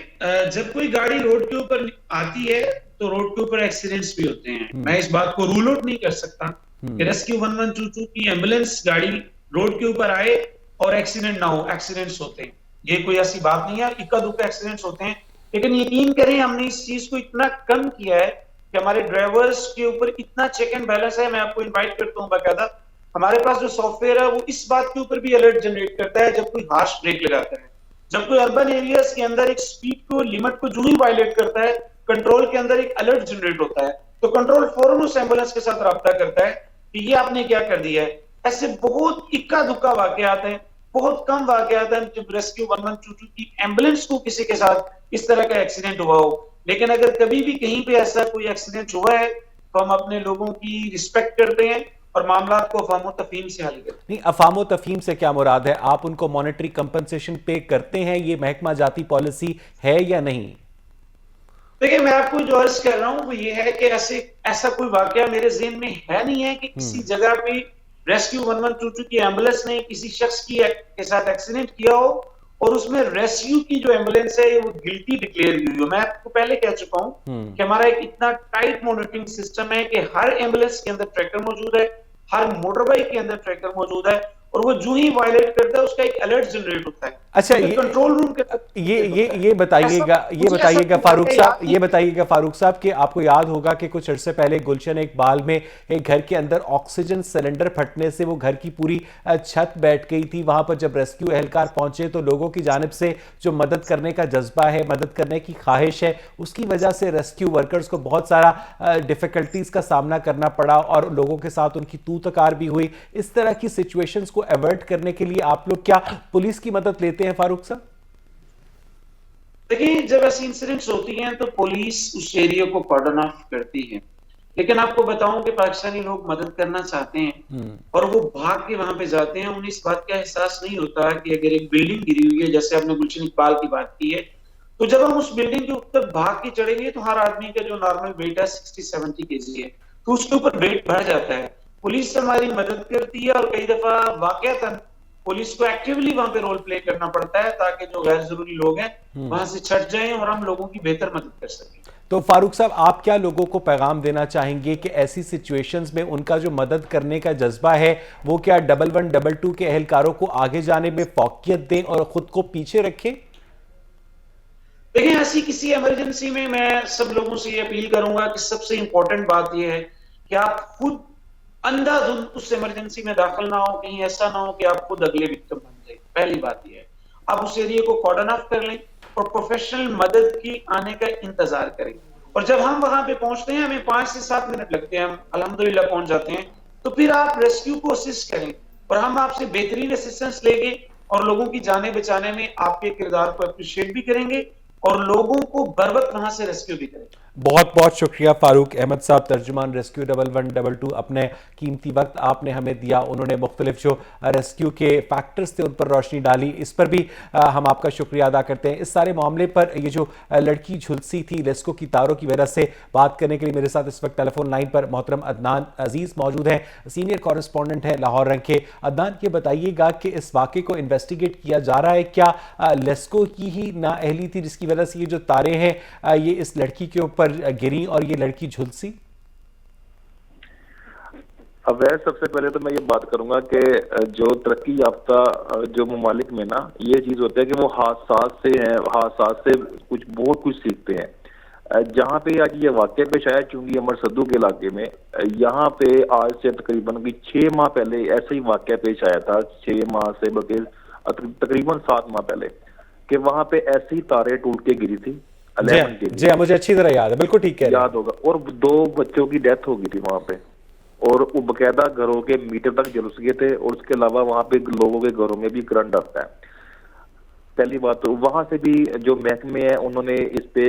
जब कोई गाड़ी रोड के ऊपर आती है तो रोड के ऊपर एक्सीडेंट्स भी होते हैं। मैं इस बात को रूल आउट नहीं कर सकता कि रेस्क्यू 1122 की एम्बुलेंस गाड़ी रोड के ऊपर आए और एक्सीडेंट ना हो। एक्सीडेंट्स होते हैं, ये कोई ऐसी बात नहीं है, इक्का दुक्का एक्सीडेंट्स होते हैं। लेकिन यकीन करें, हमने इस चीज को इतना कम किया है कि हमारे ड्राइवर्स के ऊपर इतना चेक एंड बैलेंस है। मैं आपको इन्वाइट करता हूँ बाकायदा, हमारे पास जो सॉफ्टवेयर है वो इस बात के ऊपर भी अलर्ट जनरेट करता है जब कोई हार्श ब्रेक लगाता है, जब कोई अर्बन एरियाज के अंदर एक स्पीड को लिमिट को जो ही वायलेट करता है, कंट्रोल के अंदर एक अलर्ट जनरेट होता है, तो कंट्रोल फौरन उस एम्बुलेंस के साथ राब्ता करता है कि ये आपने क्या कर दिया है। ऐसे बहुत इक्का दुक्का वाकयात हैं, बहुत कम वाकयात हैं जब रेस्क्यू 1122 की एम्बुलेंस को किसी के साथ इस तरह का एक्सीडेंट हुआ हो। लेकिन अगर कभी भी कहीं पे ऐसा कोई एक्सीडेंट हुआ है तो हम अपने लोगों की रिस्पेक्ट करते हैं और मामला को अफाम तफहीम से हल करते हैं। नहीं, अफाम तफहीम से क्या मुराद है? आप उनको मॉनेटरी कंपनसेशन पे करते हैं? ये महकमा जाती पॉलिसी है या नहीं? देखिए, मैं आपको जो अर्ज कर रहा हूं वो ये है कि ऐसा कोई वाकया मेरे ज़हन में है नहीं है कि किसी जगह पे रेस्क्यू 1122 की एम्बुलेंस ने किसी शख्स के साथ एक्सीडेंट किया हो और उसमें रेस्क्यू की जो एम्बुलेंस है वो गिल्टी डिक्लेयर हुई हो। मैं आपको पहले कह चुका हूं कि हमारा एक इतना टाइट मॉनिटरिंग सिस्टम है कि हर एम्बुलेंस के अंदर ट्रैकर मौजूद है, हर मोटर बाइक के अंदर ट्रैकर मौजूद है, और वो जो ही वायलेट करता है उसका एक अलर्ट जनरेट होता है। अच्छा, कंट्रोल रूम के ये बताइएगा फारूक साहब कि आपको याद होगा कि कुछ अर्से पहले गुलशन इकबाल में एक घर के अंदर ऑक्सीजन सिलेंडर फटने से वो घर की पूरी छत बैठ गई थी। वहां पर जब रेस्क्यू एहलकार पहुंचे तो लोगों की जानिब से जो मदद करने का जज्बा है, मदद करने की ख्वाहिश है, उसकी वजह से रेस्क्यू वर्कर्स को बहुत सारा डिफिकल्टीज का सामना करना पड़ा और लोगों के साथ उनकी तू तकार भी हुई। इस तरह की सिचुएशंस को अवॉइड करने के लिए आप लोग क्या पुलिस की मदद लेते हैं फारूक साहब? देखिए, जब ऐसी इंसिडेंट्स होती हैं तो पुलिस उस एरिया को कॉर्डन ऑफ करती है, लेकिन आपको बताऊं कि पाकिस्तानी लोग मदद करना चाहते हैं और वो भाग के वहां पे जाते हैं। उन्हें इस बात का एहसास नहीं होता कि अगर एक बिल्डिंग गिरी हुई है, जैसे आपने गुलशन इकबाल की बात की है, तो जब हम उस बिल्डिंग के ऊपर भाग के चढ़ेंगे तो हर आदमी का जो नॉर्मल वेट है 60-70 केजी है, तो उसके ऊपर वेट बढ़ जाता है। पुलिस हमारी मदद करती है और कई दफा वाकयातन पुलिस को एक्टिवली वहां पे रोल प्ले करना पड़ता है ताकि जो गैर जरूरी लोग हैं वहां से छट जाएं और हम लोगों की बेहतर मदद कर सकें। तो फारूक साहब, आप क्या लोगों को पैगाम देना चाहेंगे कि ऐसी सिचुएशंस में उनका जो मदद करने का जज्बा है वो क्या 1112 के एहलकारों को आगे जाने में फौकियत दें और खुद को पीछे रखें? देखिए, ऐसी किसी इमरजेंसी में मैं सब लोगों से ये अपील करूंगा कि सबसे इंपॉर्टेंट बात यह है कि आप खुद अंधाधुंध उस इमरजेंसी में दाखिल ना हो, कहीं ऐसा ना हो कि आप खुद अगले विक्टिम बन जाए। पहली बात यह है, आप उस एरिया को कॉर्डन ऑफ कर लें और प्रोफेशनल मदद की आने का इंतजार करें। और जब हम वहां पे पहुंचते हैं, हमें 5 से 7 मिनट लगते हैं, हम अल्हम्दुलिल्लाह पहुंच जाते हैं, तो फिर आप रेस्क्यू को असिस्ट करें और हम आपसे बेहतरीन असिस्टेंस लेंगे और लोगों की जानें बचाने में आपके किरदार को अप्रिशिएट भी करेंगे और लोगों को बर वक्त वहां से रेस्क्यू भी करेंगे। बहुत बहुत शुक्रिया फारूक अहमद साहब, तर्जुमान रेस्क्यू 1112। अपने कीमती वक्त आपने हमें दिया। उन्होंने मुख्तलिफ जो रेस्क्यू के फैक्टर्स थे उन पर रोशनी डाली। इस पर भी हम आपका शुक्रिया अदा करते हैं। इस सारे मामले पर ये जो लड़की झुलसी थी लेस्को की तारों की वजह से, बात करने के लिए मेरे साथ इस वक्त टेलीफोन लाइन पर मोहतरम अदनान अजीज मौजूद हैं, सीनियर कॉरेस्पॉन्डेंट है लाहौर रंग के। अदनान, ये बताइएगा कि इस वाक़े को इन्वेस्टिगेट किया जा रहा है, क्या लेस्को की ही नाअहली थी जिसकी वजह से ये जो तारे हैं ये इस लड़की के ऊपर गिरी और ये लड़की झुलसी? अब सबसे पहले तो मैं ये बात करूंगा कि जो तरक्की याफ्ता जो ममालिक में ना ये चीज होता है कि वो हादसात से बहुत कुछ सीखते हैं। जहाँ पे आज ये वाक़या पेश आया, चूंकि अमर सद्दू के इलाके में, यहाँ पे आज से तकरीबन 6 माह पहले ऐसा ही वाक़या पेश आया था। 6 माह से बल्कि तकरीबन 7 माह पहले, कि वहां पे ऐसी तारे टूट के गिरी थी। जी हाँ, मुझे अच्छी तरह याद है, बिल्कुल ठीक है, याद होगा। और 2 बच्चों की डेथ हो गई थी वहां पे, और वो बकायदा घरों के मीटर तक झुलस गए थे। और उसके अलावा वहां पे लोगों के घरों में भी करंट आता है। पहली बात तो वहां से भी जो महकमे है उन्होंने इस पे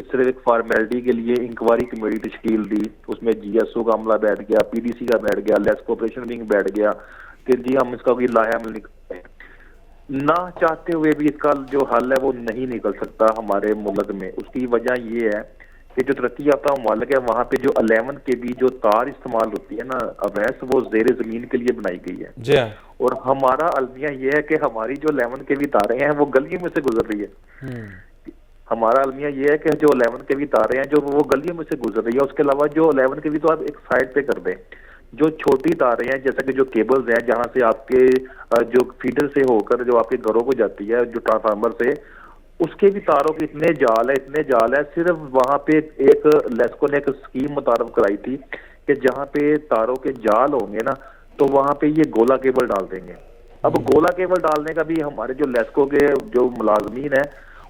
सिर्फ एक फॉर्मेलिटी के लिए इंक्वायरी कमेटी तश्कील दी। उसमें जीएसओ का अमला बैठ गया, पीडीसी का बैठ गया, लेस्को ऑपरेशन विंग बैठ गया कि जी हम इसका कोई लाहेअमल निकालते हैं। ना चाहते हुए भी इसका जो हल है वो नहीं निकल सकता हमारे मुल्क में। उसकी वजह ये है कि जो तरक्की याफ्ता ममालिक है वहाँ पे जो 11 के भी जो तार इस्तेमाल होती है ना अवैस, वो जेर जमीन के लिए बनाई गई है। जी। और हमारा अलमिया ये है कि हमारी जो 11 के भी तारें हैं वो गलियों में से गुजर रही है। हमारा अलमिया ये है कि जो 11 के भी तारें हैं जो वो गलियों में से गुजर रही है। उसके अलावा जो 11 के भी तो आप एक साइड पे कर दें, जो छोटी तारें हैं जैसे कि जो केबल्स हैं जहां से आपके जो फीडर से होकर जो आपके घरों को जाती है, जो ट्रांसफार्मर से, उसके भी तारों के इतने जाल है। सिर्फ वहां पे एक लेस्को ने एक स्कीम मुतारफ कराई थी कि जहां पे तारों के जाल होंगे ना तो वहां पे ये गोला केबल डाल देंगे। अब गोला केबल डालने का भी हमारे जो लेस्को के जो मुलाजमीन है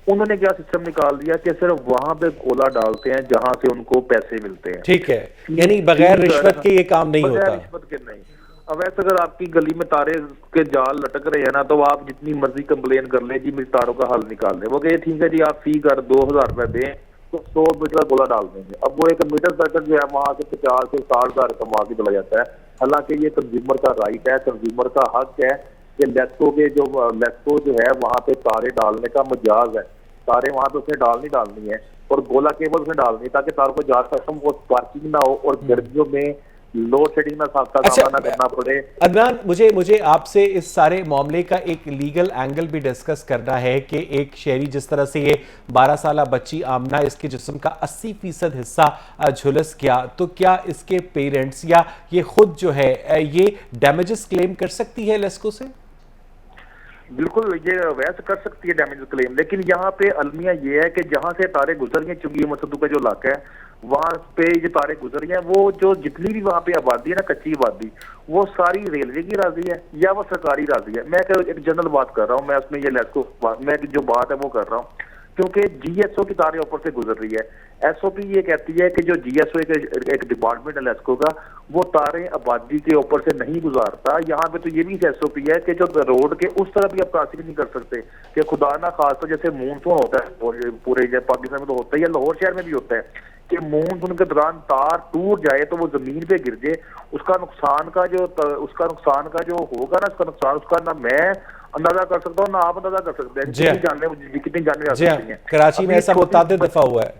उन्होंने क्या सिस्टम निकाल दिया कि सिर्फ वहां पे गोला डालते हैं जहां से उनको पैसे मिलते हैं। ठीक है, यानी बगैर रिश्वत के ये काम नहीं होता। बगैर रिश्वत के नहीं। अब ऐसे अगर आपकी गली में तारे के जाल लटक रहे हैं ना तो आप जितनी मर्जी कंप्लेन कर ले जी मेरी तारों का हल निकाल दे, वो कहे ठीक है जी आप फी कर 2000 रुपए दें तो 100 मीटर का गोला डाल देंगे। अब वो एक मीटर सर्कट जो है वहां से 50 से 60 हजार कमा के चला जाता है। हालांकि ये कंज्यूमर का राइट है, कंज्यूमर का हक है कि लेस्को जो है वहां पे तारे डालने का मजाज है। तारे वहां पे उसने डालनी है और गोला केबल उसने डालनी ताकि तारों को जा सकम वो स्पार्किंग ना हो और गर्मियों में लोड शेडिंग ना सामना करना पड़े। अदनान, मुझे आपसे इस सारे मामले का एक लीगल एंगल भी डिस्कस करना है कि एक शहरी जिस तरह से ये 12 साल बच्ची आमना, इसके जिस्म का 80% हिस्सा झुलस गया, तो क्या इसके पेरेंट्स या ये खुद जो है ये डैमेजेस क्लेम कर सकती है लेस्को से? बिल्कुल ये वैसे कर सकती है डैमेज क्लेम, लेकिन यहाँ पे अलमिया ये है कि जहाँ से तारे गुजर रही हैं, चूंकि ये मसदू का जो इलाका है वहां पे जो तारे गुजर रही हैं वो जो जितनी भी वहाँ पे आबादी है ना, कच्ची आबादी, वो सारी रेलवे की राजी है या वो सरकारी राजी है। मैं एक जनरल बात कर रहा हूँ, मैं उसमें ये लेस्को मैं जो बात है वो कर रहा हूँ क्योंकि जीएसओ की तारें ऊपर से गुजर रही है। एसओपी ये कहती है कि जो जीएसओ एक डिपार्टमेंट है लेस्को का, वो तारें आबादी के ऊपर से नहीं गुजारता। यहाँ पे तो ये भी एसओपी है कि जो रोड के उस तरह भी आप क्रॉसिंग नहीं कर सकते कि खुदा ना खास जैसे मानसून होता है पूरे पाकिस्तान में तो होता है या लाहौर शहर में भी होता है कि मानसून के दौरान तार टूट जाए तो वो जमीन पे गिर जाए, उसका नुकसान का जो होगा ना, उसका नुकसान उसका ना मैं अंदाजा कर सकता हूँ, ना आप अंदाजा कर सकते हैं कितनी जानने जी हाँ, कराची में ऐसा मुतादिद दफा हुआ है।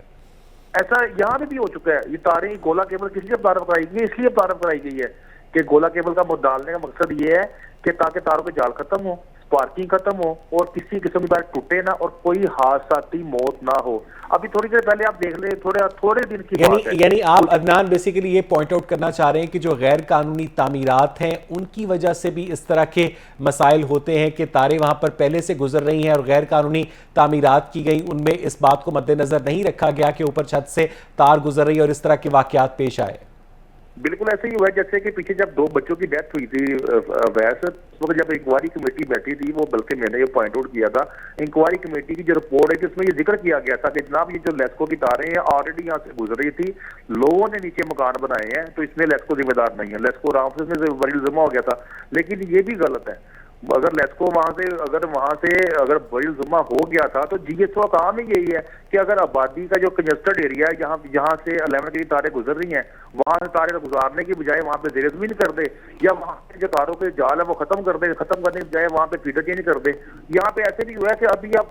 ऐसा यहाँ पे भी हो चुका है। ये तारें गोला केबल किस लिए तारफ कराई गई, इसलिए तारफ कराई गई है कि गोला केबल का डालने का मकसद ये है कि ताकि तारों के जाल खत्म हो, स्पार्किंग खत्म हो और किसी किस्म की तार टूटे ना और कोई हादसाती मौत ना हो। अभी थोड़ी देर पहले आप देख ले, थोड़े दिन की बात है। यानी आप अदनान बेसिकली ये पॉइंट आउट करना चाह रहे हैं कि जो गैर कानूनी तामीरात हैं उनकी वजह से भी इस तरह के मसाइल होते हैं कि तारें वहां पर पहले से गुजर रही हैं और गैर कानूनी तामीरात की गई, उनमें इस बात को मद्देनजर नहीं रखा गया कि ऊपर छत से तार गुजर रही और इस तरह के वाकयात पेश आए। बिल्कुल ऐसे ही हुआ है जैसे कि पीछे जब 2 बच्चों की डेथ हुई थी वैसे, तो जब इंक्वायरी कमेटी बैठी थी, वो बल्कि मैंने ये पॉइंट आउट किया था, इंक्वायरी कमेटी की जो रिपोर्ट है जिसमें ये जिक्र किया गया था कि जनाब ये जो लेस्को की तारें हैं ऑलरेडी यहाँ से गुजर रही थी, लोगों ने नीचे मकान बनाए हैं, तो इसमें लेस्को जिम्मेदार नहीं है, लेस्को राम से बड़ी जमा हो गया था। लेकिन ये भी गलत है, अगर लेस्को वहां से अगर बड़ी जुम्मा हो गया था तो जीएसओ का काम ही यही है कि अगर आबादी का जो कंजस्टेड एरिया है जहां से 11 की तारें गुजर रही हैं, वहां से तारें गुजारने की बजाय वहां पे जेर जमीन कर दे, या वहां पे जो तारों के जाल है वो खत्म कर दे, खत्म करने की बजाय वहां पे फीडर चेंज कर दे। यहाँ पे ऐसे भी हुआ है कि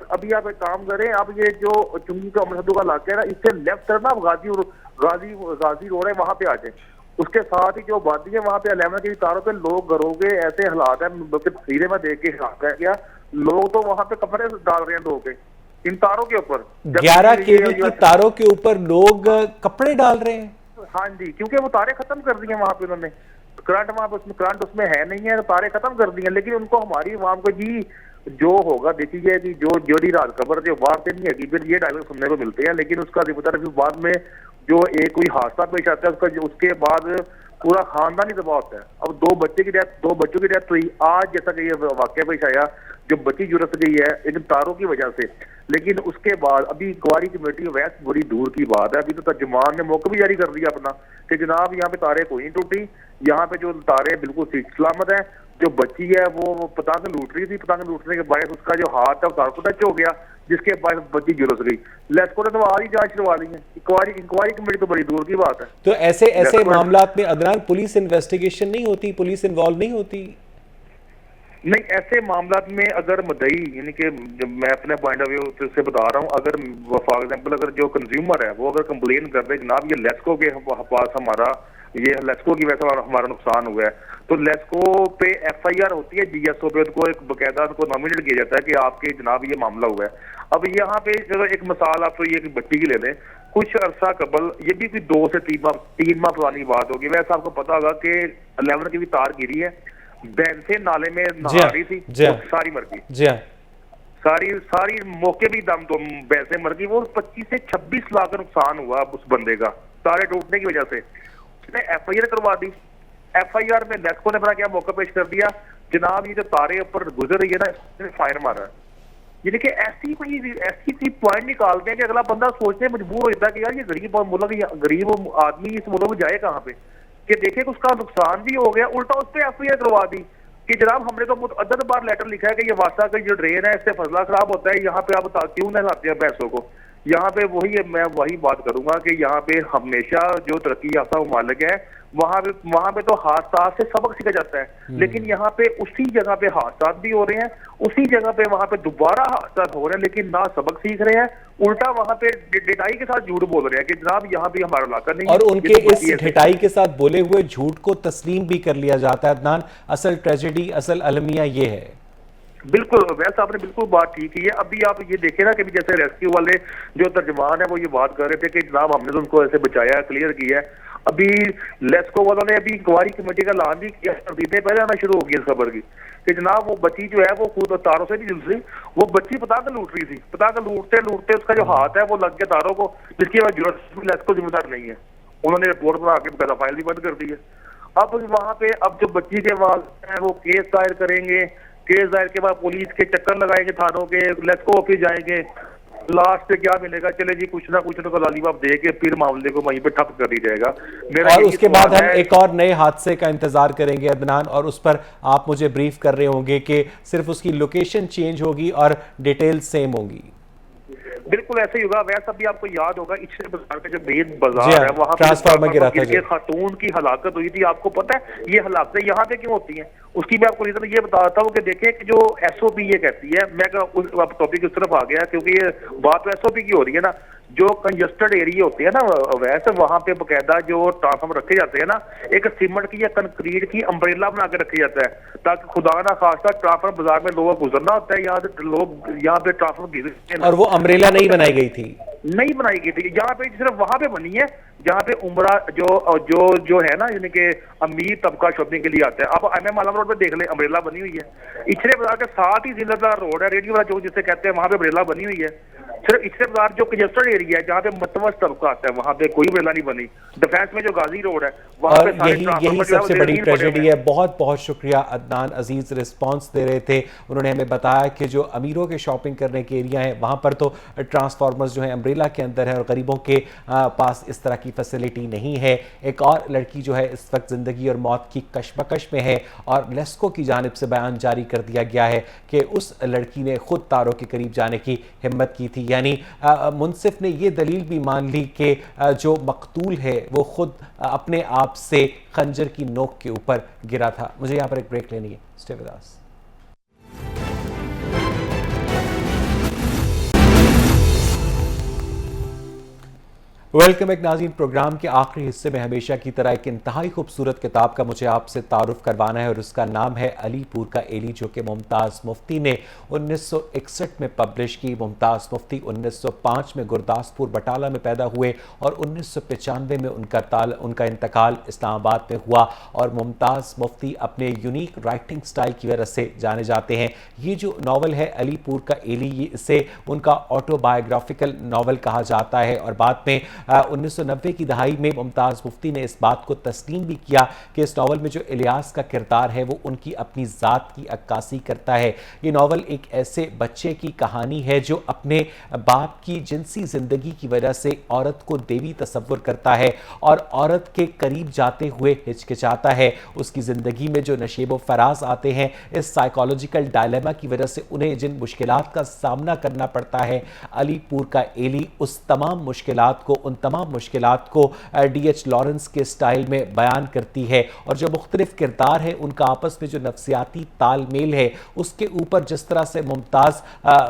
अभी आप एक काम करें, आप ये जो चुंगी का अमर का इलाका है ना, इससे लेफ्ट टर्न आप गाजी रोड है वहां पे आ जाए, उसके साथ ही जो आबादी है वहां पे 11 की तारों पे लोग घरों के ऐसे हालात है, तस्वीरें में देख के है क्या, लोग तो वहां पे कपड़े डाल रहे हैं धो के इन तारों के ऊपर, 11 केवी की तारों के ऊपर लोग कपड़े डाल रहे हैं। हाँ जी, क्योंकि वो तारें खत्म कर दी है वहां पे उन्होंने, करंट उसमें है नहीं है, तो तारें खत्म कर दी है। लेकिन उनको हमारी आवाम को जी जो होगा देखी जाए कि जो जोड़ी रात खबर जो बाहर से नहीं है, फिर ये डायलॉग सुनने को मिलते हैं, लेकिन उसका जिम्मेदार फिर बाद में जो एक कोई हादसा पेश आता है उसके बाद पूरा खानदान ही दबाव होता है। अब 2 बच्चों की डेथ हुई आज, जैसा कि ये वाकया पेश आया, जो बच्ची झुलस गई है इन तारों की वजह से। लेकिन उसके बाद अभी इंक्वायरी कमेटी वैसे बड़ी दूर की बात है, अभी तो तर्जुमान ने मौका भी जारी कर दिया अपना कि जनाब यहाँ पे तारें कोई नहीं टूटी, यहाँ पे जो तारें बिल्कुल सलामत है। जो बच्ची है वो पतंग लूट रही थी, पतंग लूटने के बाद उसका जो हाथ है तार को टच हो गया, जिसके बाद बच्ची झुलस गई। लेस्को ने तो आज ही जांच करवा ली है, इंक्वायरी कमेटी तो बड़ी दूर की बात है। तो ऐसे मामलात में अदनान पुलिस इन्वेस्टिगेशन नहीं होती, पुलिस इन्वॉल्व नहीं होती? नहीं, ऐसे मामलात में अगर मदई यानी कि मैं अपने पॉइंट ऑफ व्यू से बता रहा हूँ, अगर फॉर एग्जांपल अगर जो कंज्यूमर है वो अगर कंप्लेन कर दे जनाब ये लेस्को के पास हमारा ये लेस्को की वजह से हमारा नुकसान हुआ है, तो लेस्को पे एफआईआर होती है, जीएसओ पे उनको एक बकायदा उनको नॉमिनेट किया जाता है कि आपके जनाब ये मामला हुआ है। अब यहाँ पे चलो एक मिसाल आप तो ये बच्ची की ले लें, कुछ अरसा कबल, ये भी कोई 2 से 3 माह पुरानी बात होगी, वैसे आपको पता होगा कि 11 की भी तार गिरी है, बहन से नाले में नहा रही थी, सारी मर गई, सारी मौके भी दम तो वैसे मर गई। वो 25 से 26 लाख का नुकसान हुआ उस बंदे का तारे टूटने की वजह से। उसने एफआईआर करवा दी, एफआईआर में लेस्को ने बड़ा क्या मौका पेश कर दिया, जनाब ये जो तारे ऊपर गुजर रही है ना, इसने फायर मारा। यानी कि ऐसी कोई पॉइंट निकालते हैं कि अगला बंदा सोचने मजबूर हो जाता है कि यार ये गरीब आदमी इस मुल्क में जाए कहाँ पे, कि देखे कि उसका नुकसान भी हो गया, उल्टा उस पर एफआईआर करवा दी कि जनाब हमने तो मुतअद्दिद बार लेटर लिखा है कि ये वासा का जो ड्रेन है इससे फसला खराब होता है, यहाँ पे आप क्यों नहीं लाते हैं पैसों को। यहाँ पे मैं वही बात करूंगा कि यहाँ पे हमेशा जो तरक्की याफ्ता ममालिक है वहां पे तो हादसा से सबक सीखा जाता है, लेकिन यहाँ पे उसी जगह पे हादसा भी हो रहे हैं, उसी जगह पे वहां पे दोबारा हादसा हो रहे हैं, लेकिन ना सबक सीख रहे हैं, उल्टा वहां पे डिटाई के साथ झूठ बोल रहे हैं कि जनाब यहाँ पे हमारा इलाका नहीं। और उनके इस ढिठाई के साथ बोले हुए झूठ को तस्लीम भी कर लिया जाता है। अदनान, असल ट्रेजेडी, असल अलमिया ये है। बिल्कुल, वैसे आपने बिल्कुल बात ठीक की है। अभी आप ये देखें ना कि जैसे रेस्क्यू वाले जो तर्जमान है वो ये बात कर रहे थे कि जनाब हमने तो उनको ऐसे बचाया, क्लियर किया है। अभी लेस्को वालों ने अभी इंक्वायरी कमेटी का ऐलान भी किया, पहले आना शुरू हो गई इस खबर की कि जनाब वो बच्ची जो है वो खुद तारों से भी जुड़ रही, वो बच्ची पतंग लूट रही थी, पतंग लूटते उसका जो हाथ है वो लग गया तारों को, जिसकी वजह जरूरत लेस्को जिम्मेदार नहीं है। उन्होंने रिपोर्ट बना के बकायदा फाइल भी बंद कर दी है। अब वहां पे अब जो बच्ची के वालिद हैं वो केस दायर करेंगे, केस दायर के बाद पुलिस के चक्कर लगाएंगे थानों के, लेस्को ऑफिस जाएंगे, लास्ट पे क्या मिलेगा, चले जी कुछ ना तो लालीबाब दे के फिर मामले को वहीं पे ठप कर दी जाएगा। और उसके बाद हम एक और नए हादसे का इंतजार करेंगे अदनान, और उस पर आप मुझे ब्रीफ कर रहे होंगे कि सिर्फ उसकी लोकेशन चेंज होगी और डिटेल सेम होगी। बिल्कुल ऐसे ही होगा। वैसे अभी आपको याद होगा इच्छे बाजार का जो मेन बाजार जी हाँ, है वहां ट्रांसफार्मर गिरा था जी। खातून की हलाकत हुई थी। आपको पता है ये हलाकतें यहाँ पे क्यों होती हैं? उसकी मैं आपको रीजन ये बताता हूँ कि देखिए कि जो SOP ये कहती है, मैं टॉपिक उस तरफ आ गया क्योंकि ये बात तो SOP की हो रही है ना, जो कंजस्टेड एरिया होते हैं ना वैसे वहां पे बकायदा जो ट्रांसफार्मर रखे जाते हैं ना, एक सीमेंट की या कंक्रीट की अम्ब्रेला बना के रखा जाता है ताकि खुदा ना खास्ता ट्रांसफार्मर बाजार में लोगों को गुजरना होता है, यहाँ से लोग यहाँ पे ट्रांसफार्मर गिरते हैं। और वो अम्ब्रेला नहीं बनाई गई थी, नहीं बनाई गई थी, यहाँ पे सिर्फ वहां पे बनी है जहाँ पे उमरा जो है ना, यानी कि अमीर तबका शॉपिंग के लिए आता है। आप MM आलम रोड पे देख ले, अम्ब्रेला बनी हुई है। इचरे बाजार के साथ ही जिंदाबाद रोड है, रेडियो वाला चौक जिसे कहते हैं, वहां पे अम्ब्रेला बनी हुई है। सिर्फ इचरे बाजार जो कंजस्टेड एरिया है जहाँ पे मतवस्त तबका आता है वहां पे कोई अम्ब्रेला नहीं बनी। डिफेंस में जो गाजी रोड है वहां और पे यही सबसे बड़ी ट्रेजेडी है। बहुत बहुत शुक्रिया अदनान अजीज, रिस्पांस दे रहे थे। उन्होंने हमें बताया कि जो अमीरों के शॉपिंग करने के एरिया हैं वहाँ पर तो ट्रांसफार्मर्स जो है अम्ब्रेला के अंदर है और गरीबों के पास इस तरह की फैसिलिटी नहीं है। एक और लड़की जो है इस वक्त ज़िंदगी और मौत की कशमकश में है और लेस्को की जानिब से बयान जारी कर दिया गया है कि उस लड़की ने खुद तारों के करीब जाने की हिम्मत की थी। यानी मुंसिफ ने ये दलील भी मान ली कि जो मकतूल है वो खुद अपने आप से खंजर की नोक के ऊपर गिरा था। मुझे यहाँ पर एक ब्रेक लेनी है, स्टे विद अस। वेलकम एक नाज़रीन, प्रोग्राम के आखिरी हिस्से में हमेशा की तरह एक इंतहाई खूबसूरत किताब का मुझे आपसे तारुफ करवाना है और उसका नाम है अलीपुर का एली, जो कि मुमताज़ मुफ्ती ने 1961 में पब्लिश की। मुमताज़ मुफ्ती 1905 में गुरदासपुर बटाला में पैदा हुए और 1995 में उनका इंतकाल इस्लामाबाद में हुआ। और मुमताज़ मुफ्ती अपने यूनिक राइटिंग स्टाइल की वजह से जाने जाते हैं। ये जो नावल है अलीपुर का एली, इसे उनका ऑटोबायोग्राफिकल नावल कहा जाता है। और बाद में 1990 की दहाई में मुमताज़ मुफ्ती ने इस बात को तस्लीम भी किया कि इस नावल में जो इलियास का किरदार है वो उनकी अपनी ज़ात की अक्कासी करता है। ये नावल एक ऐसे बच्चे की कहानी है जो अपने बाप की जिनसी ज़िंदगी की वजह से औरत को देवी तसव्वुर करता है और औरत के करीब जाते हुए हिचकिचाता है। उसकी ज़िंदगी में जो नशेब व फराज आते हैं, इस साइकोलॉजिकल डायलेमा की वजह से उन्हें जिन मुश्किलात का सामना करना पड़ता है, अलीपुर का एली उस तमाम मुश्किलात को, उन तमाम मुश्किलात को D.H. लॉरेंस के स्टाइल में बयान करती है। और जो मुख्तलिफ किरदार है उनका आपस में जो नफ्सियाती तालमेल है, उसके ऊपर जिस तरह से मुमताज़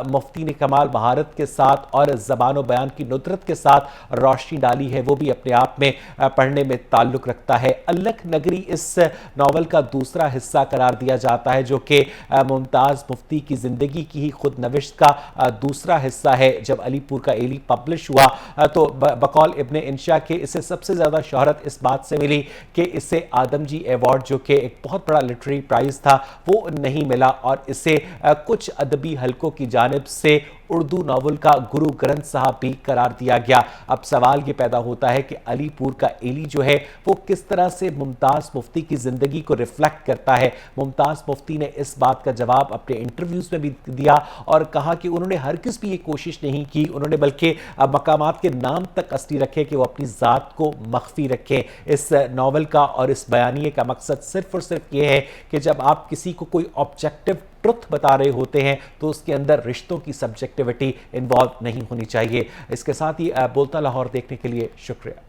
मुफ्ती ने कमाल महारत के साथ और ज़बान व बयान की नुदरत के साथ रोशनी डाली है, वो भी अपने आप में पढ़ने में ताल्लुक़ रखता है। अल्लख नगरी इस नावल का दूसरा हिस्सा करार दिया जाता है, जो कि मुमताज़ मुफ्ती की ज़िंदगी की ही खुद नविश्त का दूसरा हिस्सा है। जब अलीपुर का एली पब्लिश हुआ तो बकौल इब्ने इंशा के इसे सबसे ज़्यादा शोहरत इस बात से मिली कि इसे आदमजी अवार्ड, जो कि एक बहुत बड़ा लिटरेरी प्राइज़ था, वो नहीं मिला और इसे कुछ अदबी हलकों की जानिब से उर्दू नावल का गुरु ग्रंथ साहब भी करार दिया गया। अब सवाल ये पैदा होता है कि अलीपुर का एली जो है वो किस तरह से मुमताज़ मुफ्ती की ज़िंदगी को रिफ्लेक्ट करता है। मुमताज़ मुफ्ती ने इस बात का जवाब अपने इंटरव्यूज़ में भी दिया और कहा कि उन्होंने हरगिज़ भी ये कोशिश नहीं की, उन्होंने बल्कि मकामात के नाम तक असली रखे कि वो अपनी ज़ात को मख्फी रखें। इस नावल का और इस बयानिए का मकसद सिर्फ और सिर्फ ये है कि जब आप किसी को कोई ऑब्जेक्टिव ट्रुथ बता रहे होते हैं तो उसके अंदर रिश्तों की सब्जेक्टिविटी इन्वॉल्व नहीं होनी चाहिए। इसके साथ ही बोलता लाहौर देखने के लिए शुक्रिया।